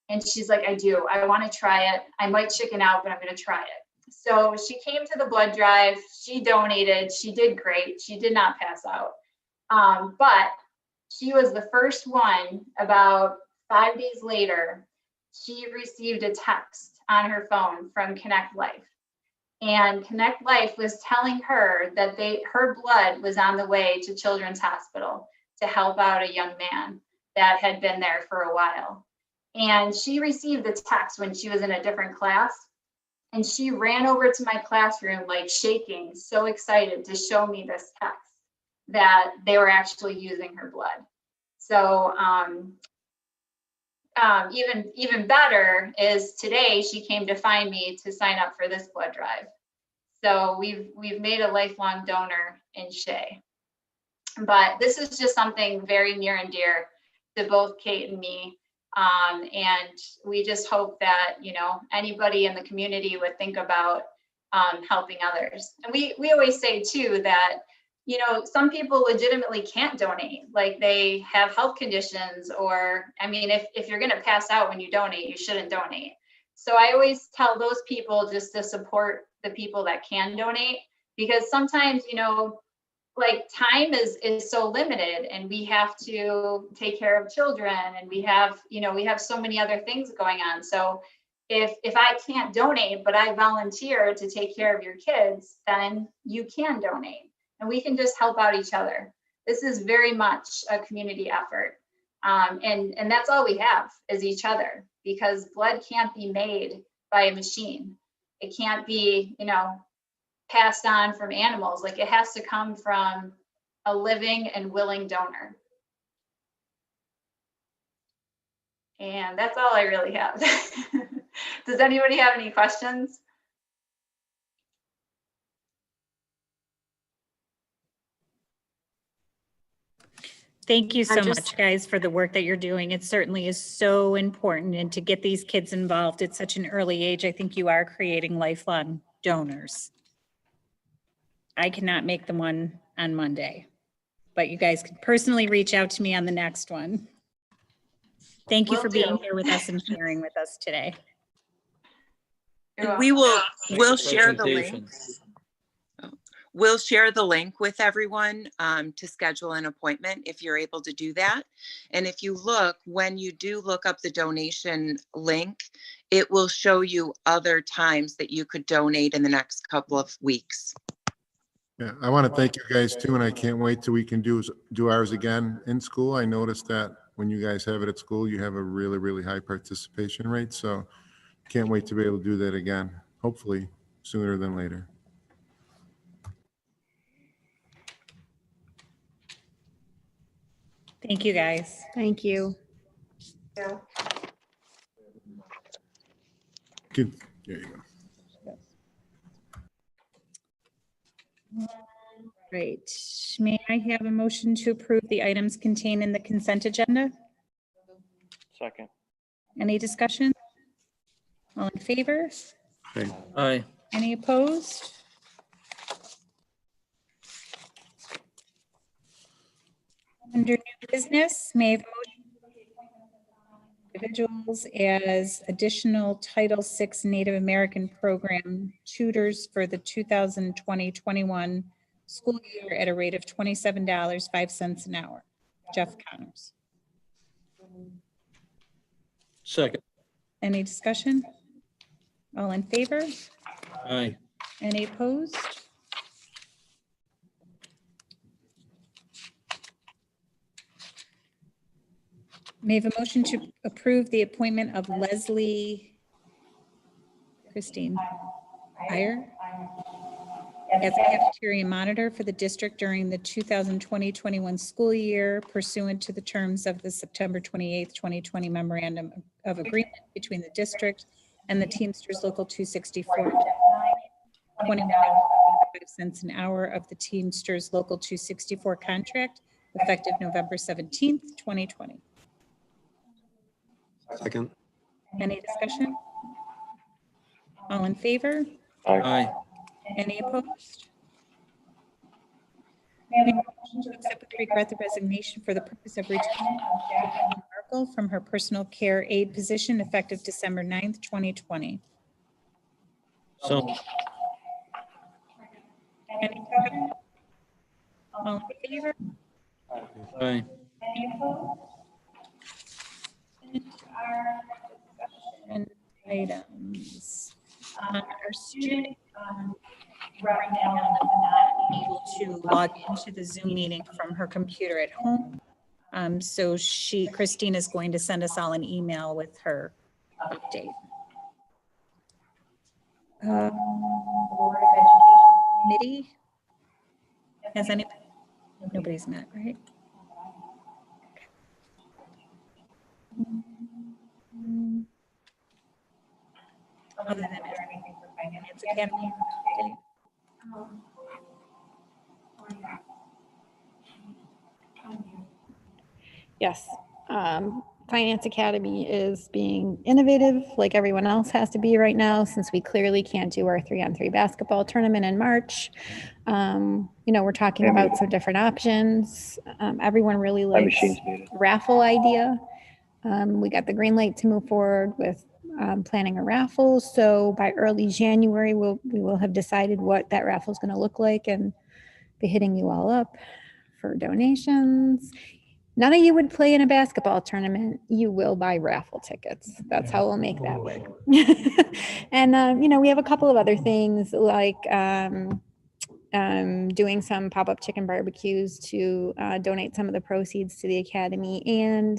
[SPEAKER 9] And she's like, I do. I want to try it. I might chicken out, but I'm going to try it. So she came to the blood drive. She donated. She did great. She did not pass out. But she was the first one. About 5 days later, she received a text on her phone from Connect Life. And Connect Life was telling her that her blood was on the way to Children's Hospital to help out a young man that had been there for a while. And she received the text when she was in a different class. And she ran over to my classroom, shaking, so excited to show me this text that they were actually using her blood. So even better is today she came to find me to sign up for this blood drive. So we've made a lifelong donor in Shay. But this is just something very near and dear to both Kate and me. And we just hope that, anybody in the community would think about helping others. And we always say too that, some people legitimately can't donate, like they have health conditions, or, if you're going to pass out when you donate, you shouldn't donate. So I always tell those people just to support the people that can donate, because sometimes, like time is so limited, and we have to take care of children, and we have so many other things going on. So if I can't donate, but I volunteer to take care of your kids, then you can donate, and we can just help out each other. This is very much a community effort. And that's all we have is each other, because blood can't be made by a machine. It can't be, passed on from animals. Like, it has to come from a living and willing donor. And that's all I really have. Does anybody have any questions?
[SPEAKER 2] Thank you so
[SPEAKER 4] I'm just-
[SPEAKER 2] much, guys, for the work that you're doing. It certainly is so important. And to get these kids involved at such an early age, I think you are creating lifelong donors. I cannot make the one on Monday, but you guys can personally reach out to me on the next one. Thank you
[SPEAKER 9] Will
[SPEAKER 2] for being
[SPEAKER 9] do.
[SPEAKER 2] here with us and sharing with us today.
[SPEAKER 9] You're
[SPEAKER 10] We
[SPEAKER 9] welcome.
[SPEAKER 10] we'll share the link. We'll share the link with everyone to schedule an appointment if you're able to do that. And if you look, when you do look up the donation link, it will show you other times that you could donate in the next couple of weeks.
[SPEAKER 1] Yeah, I want to thank you guys too, and I can't wait till we can do ours again in school. I noticed that when you guys have it at school, you have a really, really high participation rate. So can't wait to be able to do that again, hopefully sooner than later.
[SPEAKER 2] Thank you, guys.
[SPEAKER 5] Thank you.
[SPEAKER 9] Yeah.
[SPEAKER 1] Good. There you go.
[SPEAKER 2] Right. May I have a motion to approve the items contained in the consent agenda?
[SPEAKER 13] Second.
[SPEAKER 2] Any discussion? All in favor?
[SPEAKER 13] Aye.
[SPEAKER 2] Any opposed? Under new business, may I have a motion to individuals as additional Title VI Native American Program tutors for the 2020-21 school year at a rate of $27.05 an hour. Jeff Connors.
[SPEAKER 13] Second.
[SPEAKER 2] Any discussion? All in favor?
[SPEAKER 13] Aye.
[SPEAKER 2] Any opposed? May I have a motion to approve the appointment of Christine Iyer as a cafeteria monitor for the district during the 2020-21 school year pursuant to the terms of the September 28th, 2020 memorandum of agreement between the district and the Teamsters Local 264. 21.05 an hour of the Teamsters Local 264 contract effective November 17th, 2020.
[SPEAKER 7] Second.
[SPEAKER 2] Any discussion? All in favor?
[SPEAKER 13] Aye.
[SPEAKER 2] Any opposed? May I have a motion to accept with regret the resignation for the purpose of retirement of Jacqueline Markle from her personal care aide position effective December 9th, 2020.
[SPEAKER 13] So,
[SPEAKER 2] Any discussion? All in favor?
[SPEAKER 13] aye.
[SPEAKER 2] Any opposed? And our discussion items. Our student right now is not able to log into the Zoom meeting from her computer at home. So Christine is going to send us all an email with her update. Board of Education Committee. Has anybody? Nobody's met, right? Other than everything for Finance Academy.
[SPEAKER 5] Yes. Finance Academy is being innovative like everyone else has to be right now, since we clearly can't do our 3-on-3 basketball tournament in March. We're talking about some different options. Everyone really likes raffle idea. We got the green light to move forward with planning a raffle. So by early January, we will have decided what that raffle is going to look like and be hitting you all up for donations. None of you would play in a basketball tournament. You will buy raffle tickets. That's how we'll make that work. And, you know, we have a couple of other things like doing some pop-up chicken barbecues to donate some of the proceeds to the academy. And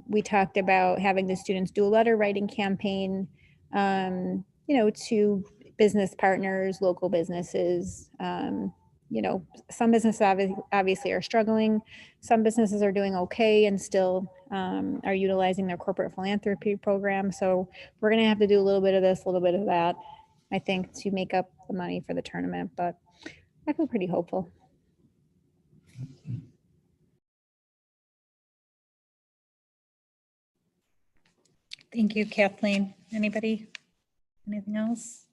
[SPEAKER 5] we talked about having the students do a letter writing campaign, you know, to business partners, local businesses. You know, some businesses obviously are struggling. Some businesses are doing okay and still are utilizing their corporate philanthropy program. So we're going to have to do a little bit of this, a little bit of that, I think, to make up the money for the tournament. But I feel pretty hopeful.
[SPEAKER 2] Thank you, Kathleen. Anybody? Anything else?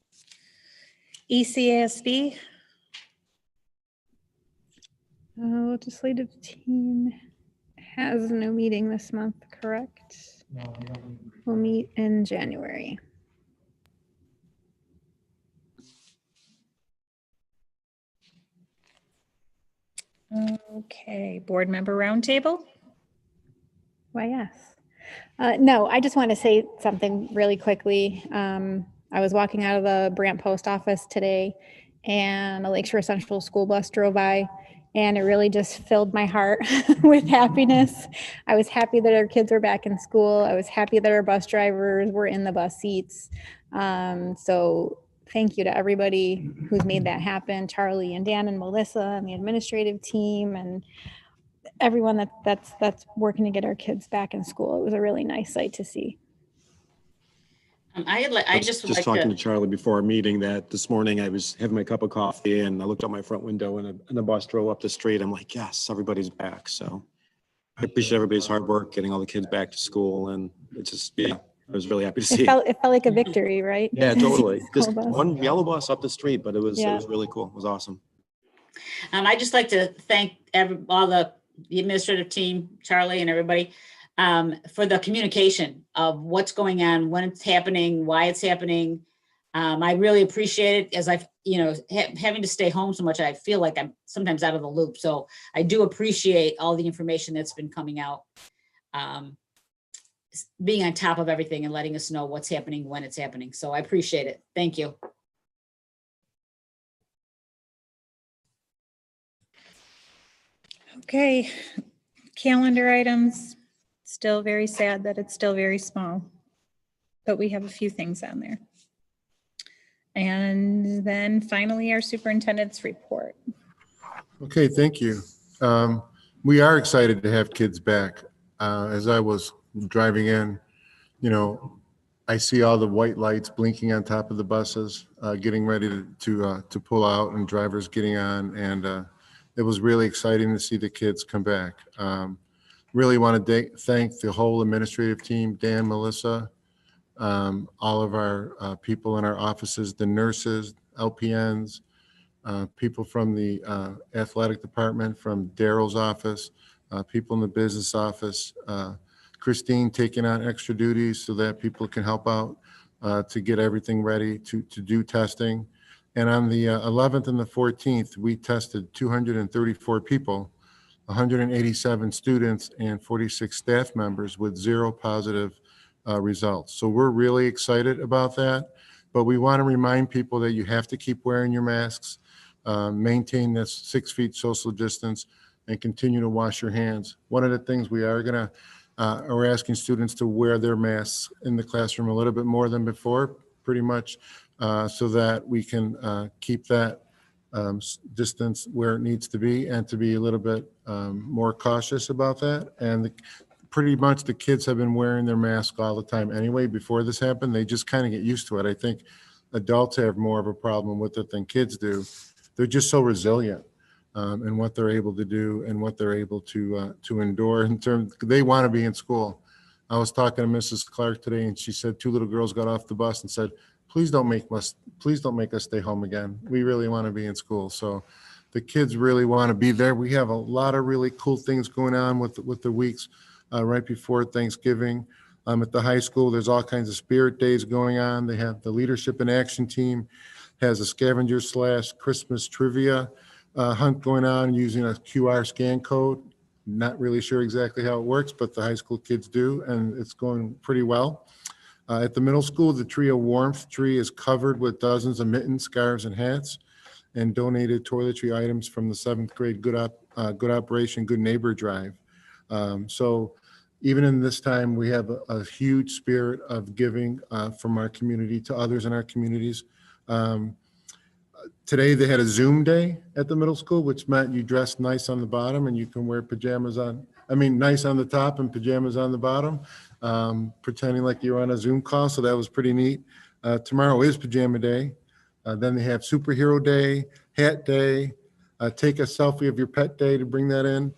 [SPEAKER 2] ECSD?
[SPEAKER 5] Legislative team has no meeting this month, correct? We'll meet in January.
[SPEAKER 2] Okay, board member roundtable?
[SPEAKER 5] Why, yes. No, I just want to say something really quickly. I was walking out of the Brant Post office today and a Lakeshore Central school bus drove by, and it really just filled my heart with happiness. I was happy that our kids were back in school. I was happy that our bus drivers were in the bus seats. So thank you to everybody who's made that happen. Charlie and Dan and Melissa and the administrative team and everyone that's working to get our kids back in school. It was a really nice sight to see.
[SPEAKER 6] I just like
[SPEAKER 7] talking to Charlie before our meeting that this morning I was having my cup of coffee and I looked out my front window and a bus drove up the street. I'm like, yes, everybody's back. So I appreciate everybody's hard work, getting all the kids back to school. And I was really happy to see
[SPEAKER 5] it felt like a victory, right?
[SPEAKER 7] Yeah, totally. Just
[SPEAKER 5] School bus.
[SPEAKER 7] one yellow bus up the street, but it was really cool. It was awesome.
[SPEAKER 6] I just like to thank all the administrative team, Charlie and everybody, for the communication of what's going on, when it's happening, why it's happening. I really appreciate it as I've, having to stay home so much, I feel like I'm sometimes out of the loop. So I do appreciate all the information that's been coming out, being on top of everything and letting us know what's happening, when it's happening. So I appreciate it. Thank you.
[SPEAKER 2] Okay, calendar items. Still very sad that it's still very small, but we have a few things on there. And then finally, our superintendent's report.
[SPEAKER 1] Okay, thank you. We are excited to have kids back. As I was driving in, I see all the white lights blinking on top of the buses, getting ready to pull out and drivers getting on. And it was really exciting to see the kids come back. Really want to thank the whole administrative team, Dan, Melissa, all of our people in our offices, the nurses, LPNs, people from the athletic department, from Daryl's office, people in the business office, Christine taking on extra duties so that people can help out to get everything ready to do testing. And on the 11th and the 14th, we tested 234 people, 187 students, and 46 staff members with 0 positive results. So we're really excited about that. But we want to remind people that you have to keep wearing your masks, maintain this 6 feet social distance, and continue to wash your hands. One of the things we are going to, we're asking students to wear their masks in the classroom a little bit more than before, pretty much. So that we can keep that distance where it needs to be and to be a little bit more cautious about that. And pretty much the kids have been wearing their mask all the time anyway before this happened. They just kind of get used to it. I think adults have more of a problem with it than kids do. They're just so resilient in what they're able to do and what they're able to endure in terms, they want to be in school. I was talking to Mrs. Clark today and she said 2 little girls got off the bus and said, please don't make us stay home again. We really want to be in school. So the kids really want to be there. We have a lot of really cool things going on with the weeks right before Thanksgiving. At the high school, there's all kinds of spirit days going on. They have the leadership and action team has a scavenger / Christmas trivia hunt going on using a QR scan code. Not really sure exactly how it works, but the high school kids do, and it's going pretty well. At the middle school, the Tree of Warmth tree is covered with dozens of mittens, scarves, and hats, and donated toiletry items from the 7th grade Good Operation, Good Neighbor Drive. So even in this time, we have a huge spirit of giving from our community to others in our communities. Today, they had a Zoom day at the middle school, which meant you dress nice on the bottom and you can wear pajamas on, nice on the top and pajamas on the bottom, pretending like you're on a Zoom call. So that was pretty neat. Tomorrow is pajama day. Then they have superhero day, hat day, take a selfie of your pet day to bring that in.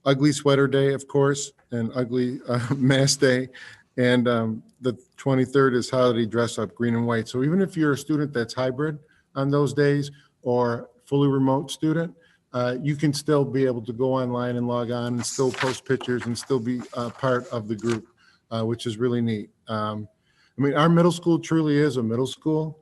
[SPEAKER 1] Ugly sweater day, of course, and ugly mask day. And the 23rd is holiday dress up, green and white. So even if you're a student that's hybrid on those days or fully remote student, you can still be able to go online and log on and still post pictures and still be part of the group, which is really neat. Our middle school truly is a middle school.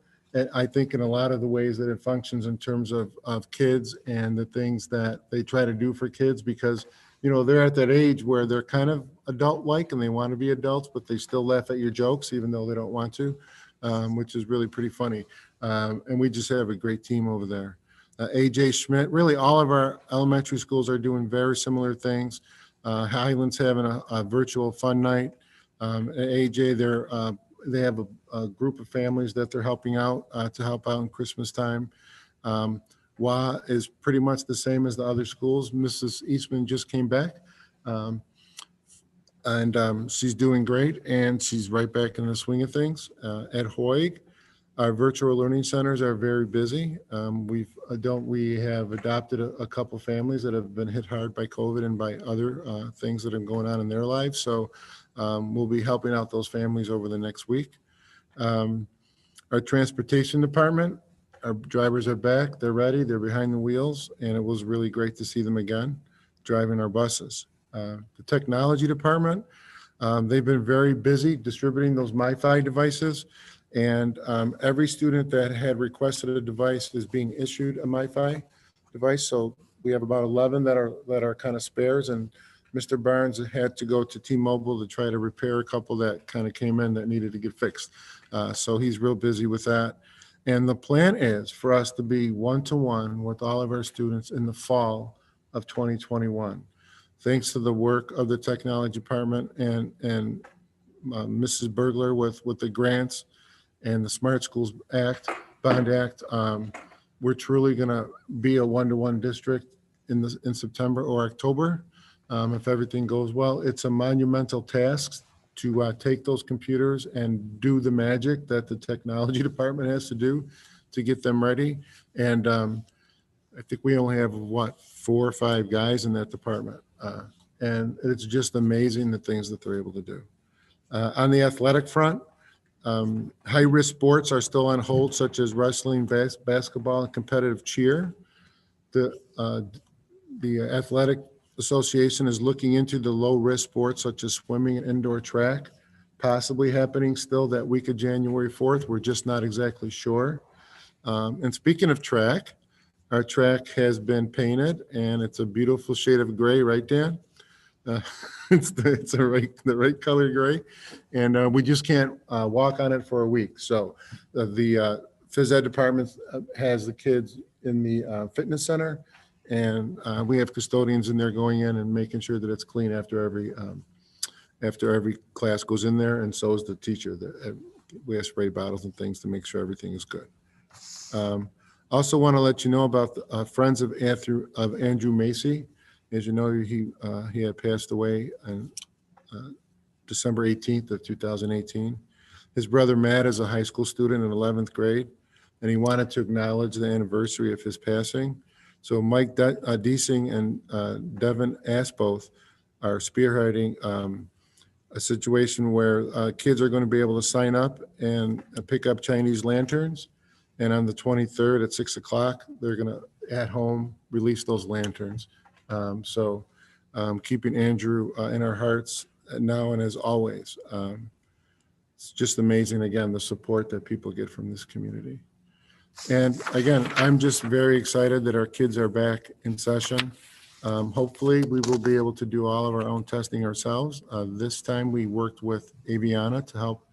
[SPEAKER 1] I think in a lot of the ways that it functions in terms of kids and the things that they try to do for kids, because, they're at that age where they're kind of adult-like and they want to be adults, but they still laugh at your jokes, even though they don't want to, which is really pretty funny. And we just have a great team over there. AJ Schmidt, really all of our elementary schools are doing very similar things. Highland's having a virtual fun night. At AJ, they have a group of families that they're helping out to help out in Christmas time. WA is pretty much the same as the other schools. Mrs. Eastman just came back, and she's doing great, and she's right back in the swing of things. At Hoig, our virtual learning centers are very busy. We have adopted a couple families that have been hit hard by COVID and by other things that are going on in their lives. So we'll be helping out those families over the next week. Our transportation department, our drivers are back, they're ready, they're behind the wheels, and it was really great to see them again driving our buses. The technology department, they've been very busy distributing those MiFi devices, and every student that had requested a device is being issued a MiFi device. So we have about 11 that are kind of spares, and Mr. Barnes had to go to T-Mobile to try to repair a couple that kind of came in that needed to get fixed. So he's real busy with that. And the plan is for us to be one-to-one with all of our students in the fall of 2021. Thanks to the work of the technology department and Mrs. Bergler with the grants and the Smart Schools Bond Act, we're truly gonna be a one-to-one district in September or October. If everything goes well. It's a monumental task to take those computers and do the magic that the technology department has to do to get them ready. And I think we only have, 4 or 5 guys in that department. And it's just amazing the things that they're able to do. On the athletic front, high-risk sports are still on hold, such as wrestling, basketball, and competitive cheer. The athletic association is looking into the low-risk sports such as swimming and indoor track, possibly happening still that week of January 4th. We're just not exactly sure. And speaking of track, our track has been painted and it's a beautiful shade of gray, right, Dan? It's the right color gray, and we just can't walk on it for a week. So the phys ed department has the kids in the fitness center, and we have custodians in there going in and making sure that it's clean after every class goes in there, and so is the teacher. We have spray bottles and things to make sure everything is good. Also want to let you know about the Friends of Andrew Macy. As you know, he had passed away on December 18th of 2018. His brother Matt is a high school student in 11th grade, and he wanted to acknowledge the anniversary of his passing. So Mike Deasing and Devin Asboth are spearheading a situation where kids are going to be able to sign up and pick up Chinese lanterns. And on the 23rd at 6 o'clock, they're going to, at home, release those lanterns. So keeping Andrew in our hearts now and as always. It's just amazing, again, the support that people get from this community. And again, I'm just very excited that our kids are back in session. Hopefully, we will be able to do all of our own testing ourselves. This time, we worked with Aviana to help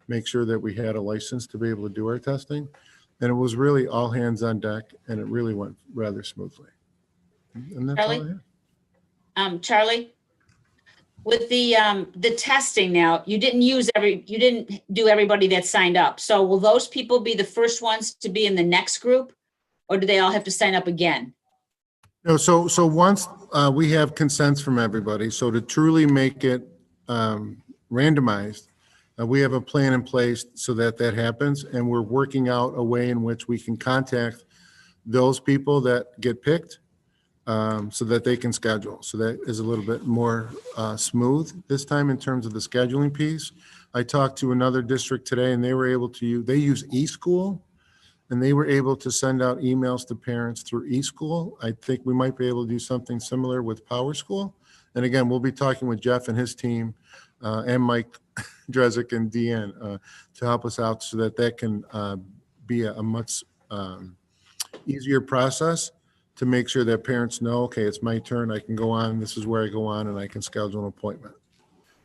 [SPEAKER 1] make sure that we had a license to be able to do our testing. And it was really all hands on deck, and it really went rather smoothly. And that's all I have.
[SPEAKER 6] Charlie, with the testing now, you didn't do everybody that signed up. So will those people be the first ones to be in the next group, or do they all have to sign up again?
[SPEAKER 1] No, so once we have consents from everybody, so to truly make it randomized, we have a plan in place so that that happens, and we're working out a way in which we can contact those people that get picked so that they can schedule. So that is a little bit more smooth this time in terms of the scheduling piece. I talked to another district today, and they were able to they use eSchool, and they were able to send out emails to parents through eSchool. I think we might be able to do something similar with PowerSchool. And again, we'll be talking with Jeff and his team and Mike Drezick and Deanne to help us out so that that can be a much easier process to make sure that parents know, okay, it's my turn, I can go on, this is where I go on, and I can schedule an appointment.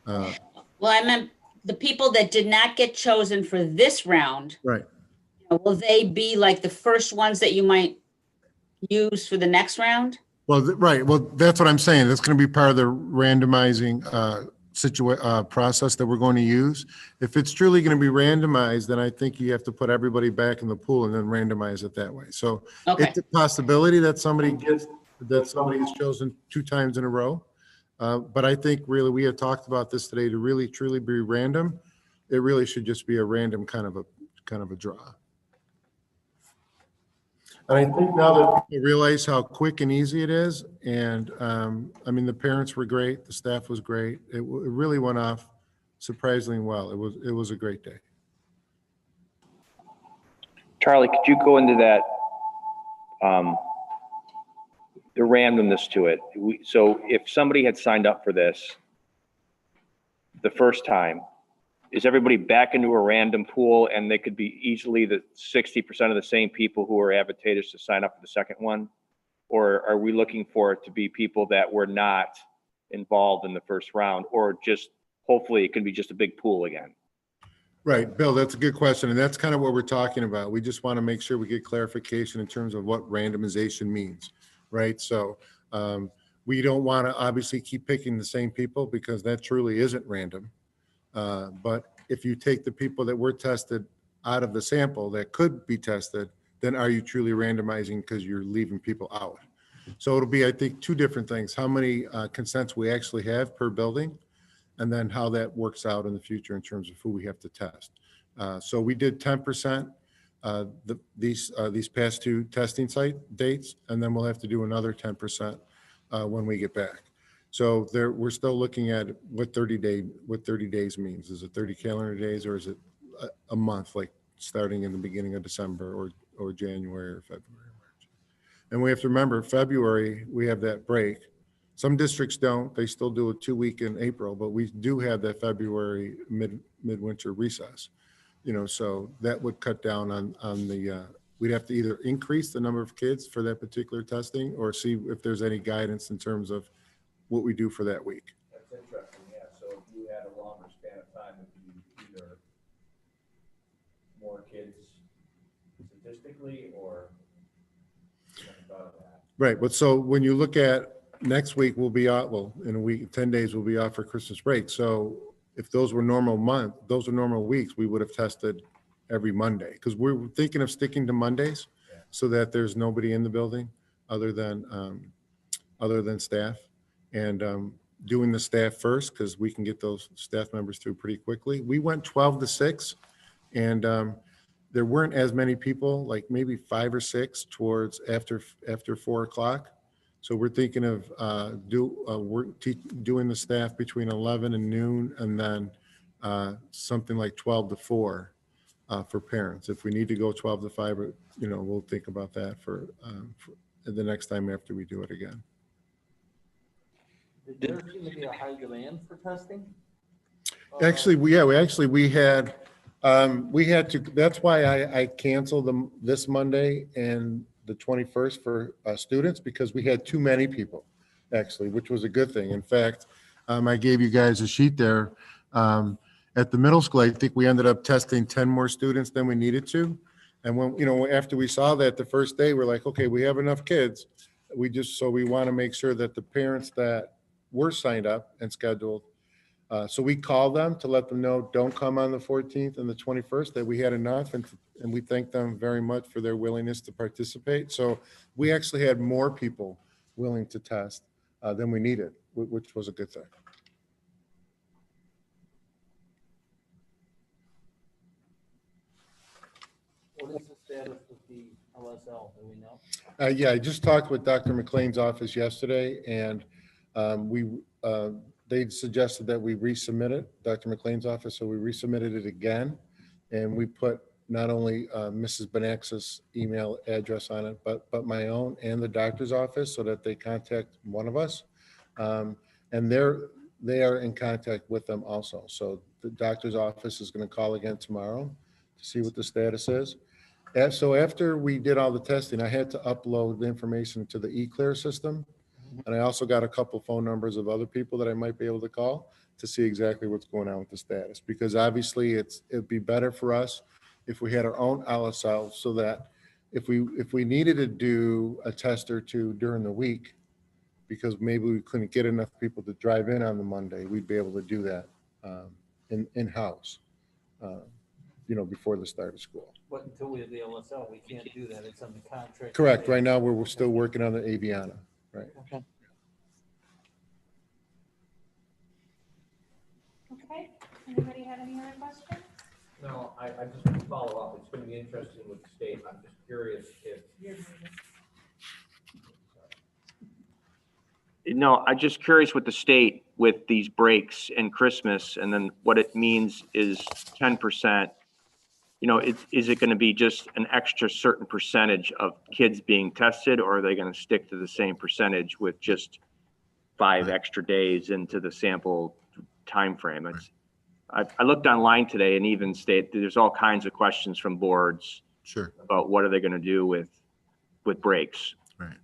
[SPEAKER 6] Well, I meant the people that did not get chosen for this round.
[SPEAKER 1] Right.
[SPEAKER 6] Will they be like the first ones that you might use for the next round?
[SPEAKER 1] Well, right. Well, that's what I'm saying. That's going to be part of the randomizing process that we're going to use. If it's truly going to be randomized, then I think you have to put everybody back in the pool and then randomize it that way. So it's a possibility that somebody is chosen 2 times in a row. But I think really we have talked about this today to really truly be random. It really should just be a random kind of a draw. And I think now that people realize how quick and easy it is, and I mean, the parents were great, the staff was great. It really went off surprisingly well. It was a great day.
[SPEAKER 14] Charlie, could you go into that, the randomness to it? So if somebody had signed up for this the first time, is everybody back into a random pool and they could be easily the 60% of the same people who are advantageous to sign up for the second one? Or are we looking for it to be people that were not involved in the first round, or just hopefully it can be just a big pool again?
[SPEAKER 1] Right, Bill, that's a good question. And that's kind of what we're talking about. We just want to make sure we get clarification in terms of what randomization means, right? So we don't want to obviously keep picking the same people because that truly isn't random. But if you take the people that were tested out of the sample that could be tested, then are you truly randomizing because you're leaving people out? So it'll be, I think, 2 different things. How many consents we actually have per building, and then how that works out in the future in terms of who we have to test. So we did 10% these past 2 testing site dates, and then we'll have to do another 10% when we get back. So we're still looking at what 30 days means. Is it 30 calendar days, or is it a month, like starting in the beginning of December or January or February, March? And we have to remember, February, we have that break. Some districts don't. They still do a 2-week in April, but we do have that February midwinter recess. So that would cut down on the, we'd have to either increase the number of kids for that particular testing or see if there's any guidance in terms of what we do for that week.
[SPEAKER 15] That's interesting, yeah. So if you had a longer span of time, it would be either more kids statistically or something about that.
[SPEAKER 1] Right, but so when you look at next week, we'll be out, well, in a week, 10 days, we'll be off for Christmas break. So if those were normal weeks, we would have tested every Monday, because we're thinking of sticking to Mondays so that there's nobody in the building other than staff. And doing the staff first, because we can get those staff members through pretty quickly. We went 12 to 6, and there weren't as many people, like maybe 5 or 6 towards after 4 o'clock. So we're thinking of doing the staff between 11 and noon, and then something like 12 to 4 for parents. If we need to go 12 to 5, we'll think about that for the next time after we do it again.
[SPEAKER 13] Did there seem to be a high demand for testing?
[SPEAKER 1] Actually, we had We had to, that's why I canceled them this Monday and the 21st for students, because we had too many people, actually, which was a good thing. In fact, I gave you guys a sheet there. At the middle school, I think we ended up testing 10 more students than we needed to. And when, you know, after we saw that the first day, we're like, okay, we have enough kids. So we want to make sure that the parents that were signed up and scheduled, so we called them to let them know, don't come on the 14th and the 21st, that we had enough. And we thank them very much for their willingness to participate. So we actually had more people willing to test than we needed, which was a good thing.
[SPEAKER 13] What is the status with the LSL? Do we know?
[SPEAKER 1] Yeah, I just talked with Dr. McLean's office yesterday, and they suggested that we resubmit it, Dr. McLean's office, so we resubmitted it again. And we put not only Mrs. Benax's email address on it, but my own and the doctor's office, so that they contact one of us. And they are in contact with them also. So the doctor's office is going to call again tomorrow to see what the status is. So after we did all the testing, I had to upload the information to the eClear system. And I also got a couple phone numbers of other people that I might be able to call to see exactly what's going on with the status. Because obviously it'd be better for us if we had our own LSL, so that if we needed to do a test or two during the week, because maybe we couldn't get enough people to drive in on the Monday, we'd be able to do that in-house, you know, before the start of school.
[SPEAKER 13] But until we have the LSL, we can't do that. It's on the contract.
[SPEAKER 1] Correct. Right now, we're still working on the Aviana. Right.
[SPEAKER 13] Okay.
[SPEAKER 2] Okay, anybody have any other questions?
[SPEAKER 15] No, I just want to follow up. It's going to be interesting with the state. I'm just curious if. No, I'm just curious with the state with these breaks and Christmas, and then what it means is 10%. You know, is it going to be just an extra certain percentage of kids being tested, or are they going to stick to the same percentage with just 5 extra days into the sample time frame? I looked online today, and even state there's all kinds of questions from boards.
[SPEAKER 1] Sure.
[SPEAKER 15] About what are they going to do with breaks?
[SPEAKER 1] Right.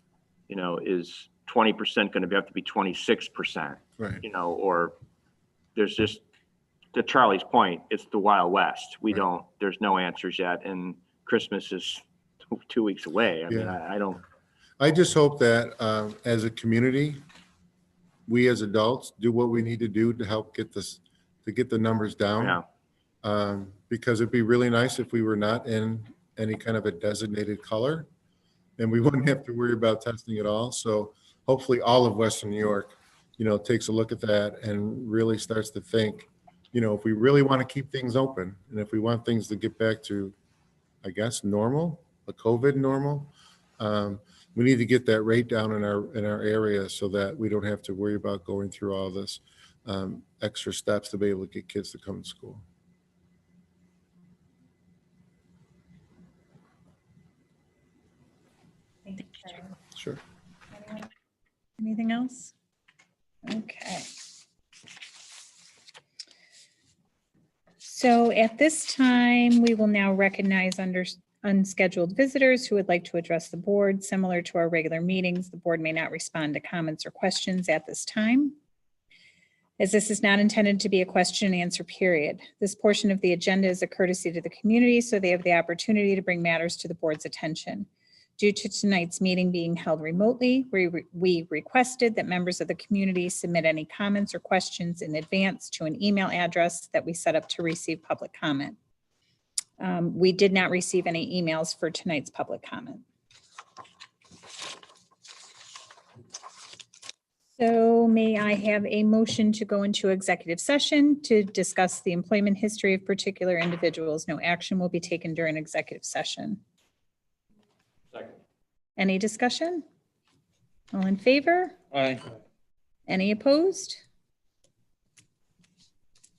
[SPEAKER 15] You know, is 20% going to have to be 26%?
[SPEAKER 1] Right.
[SPEAKER 15] You know, or there's just, to Charlie's point, it's the Wild West. We don't, there's no answers yet, and Christmas is 2 weeks away. I mean, I don't.
[SPEAKER 1] I just hope that as a community, we as adults do what we need to do to help get the numbers down.
[SPEAKER 15] Yeah.
[SPEAKER 1] Because it'd be really nice if we were not in any kind of a designated color, and we wouldn't have to worry about testing at all. So hopefully all of Western New York, you know, takes a look at that and really starts to think, you know, if we really want to keep things open, and if we want things to get back to, I guess, normal, a COVID normal, we need to get that rate down in our area, so that we don't have to worry about going through all this extra steps to be able to get kids to come to school.
[SPEAKER 2] Thank you, Charlie.
[SPEAKER 1] Sure.
[SPEAKER 2] Anything else? Okay. So at this time, we will now recognize unscheduled visitors who would like to address the board. Similar to our regular meetings, the board may not respond to comments or questions at this time, as this is not intended to be a question and answer period. This portion of the agenda is a courtesy to the community, so they have the opportunity to bring matters to the board's attention. Due to tonight's meeting being held remotely, we requested that members of the community submit any comments or questions in advance to an email address that we set up to receive public comment. We did not receive any emails for tonight's public comment. So may I have a motion to go into executive session to discuss the employment history of particular individuals? No action will be taken during executive session.
[SPEAKER 15] Second.
[SPEAKER 2] Any discussion? All in favor?
[SPEAKER 13] Aye.
[SPEAKER 2] Any opposed?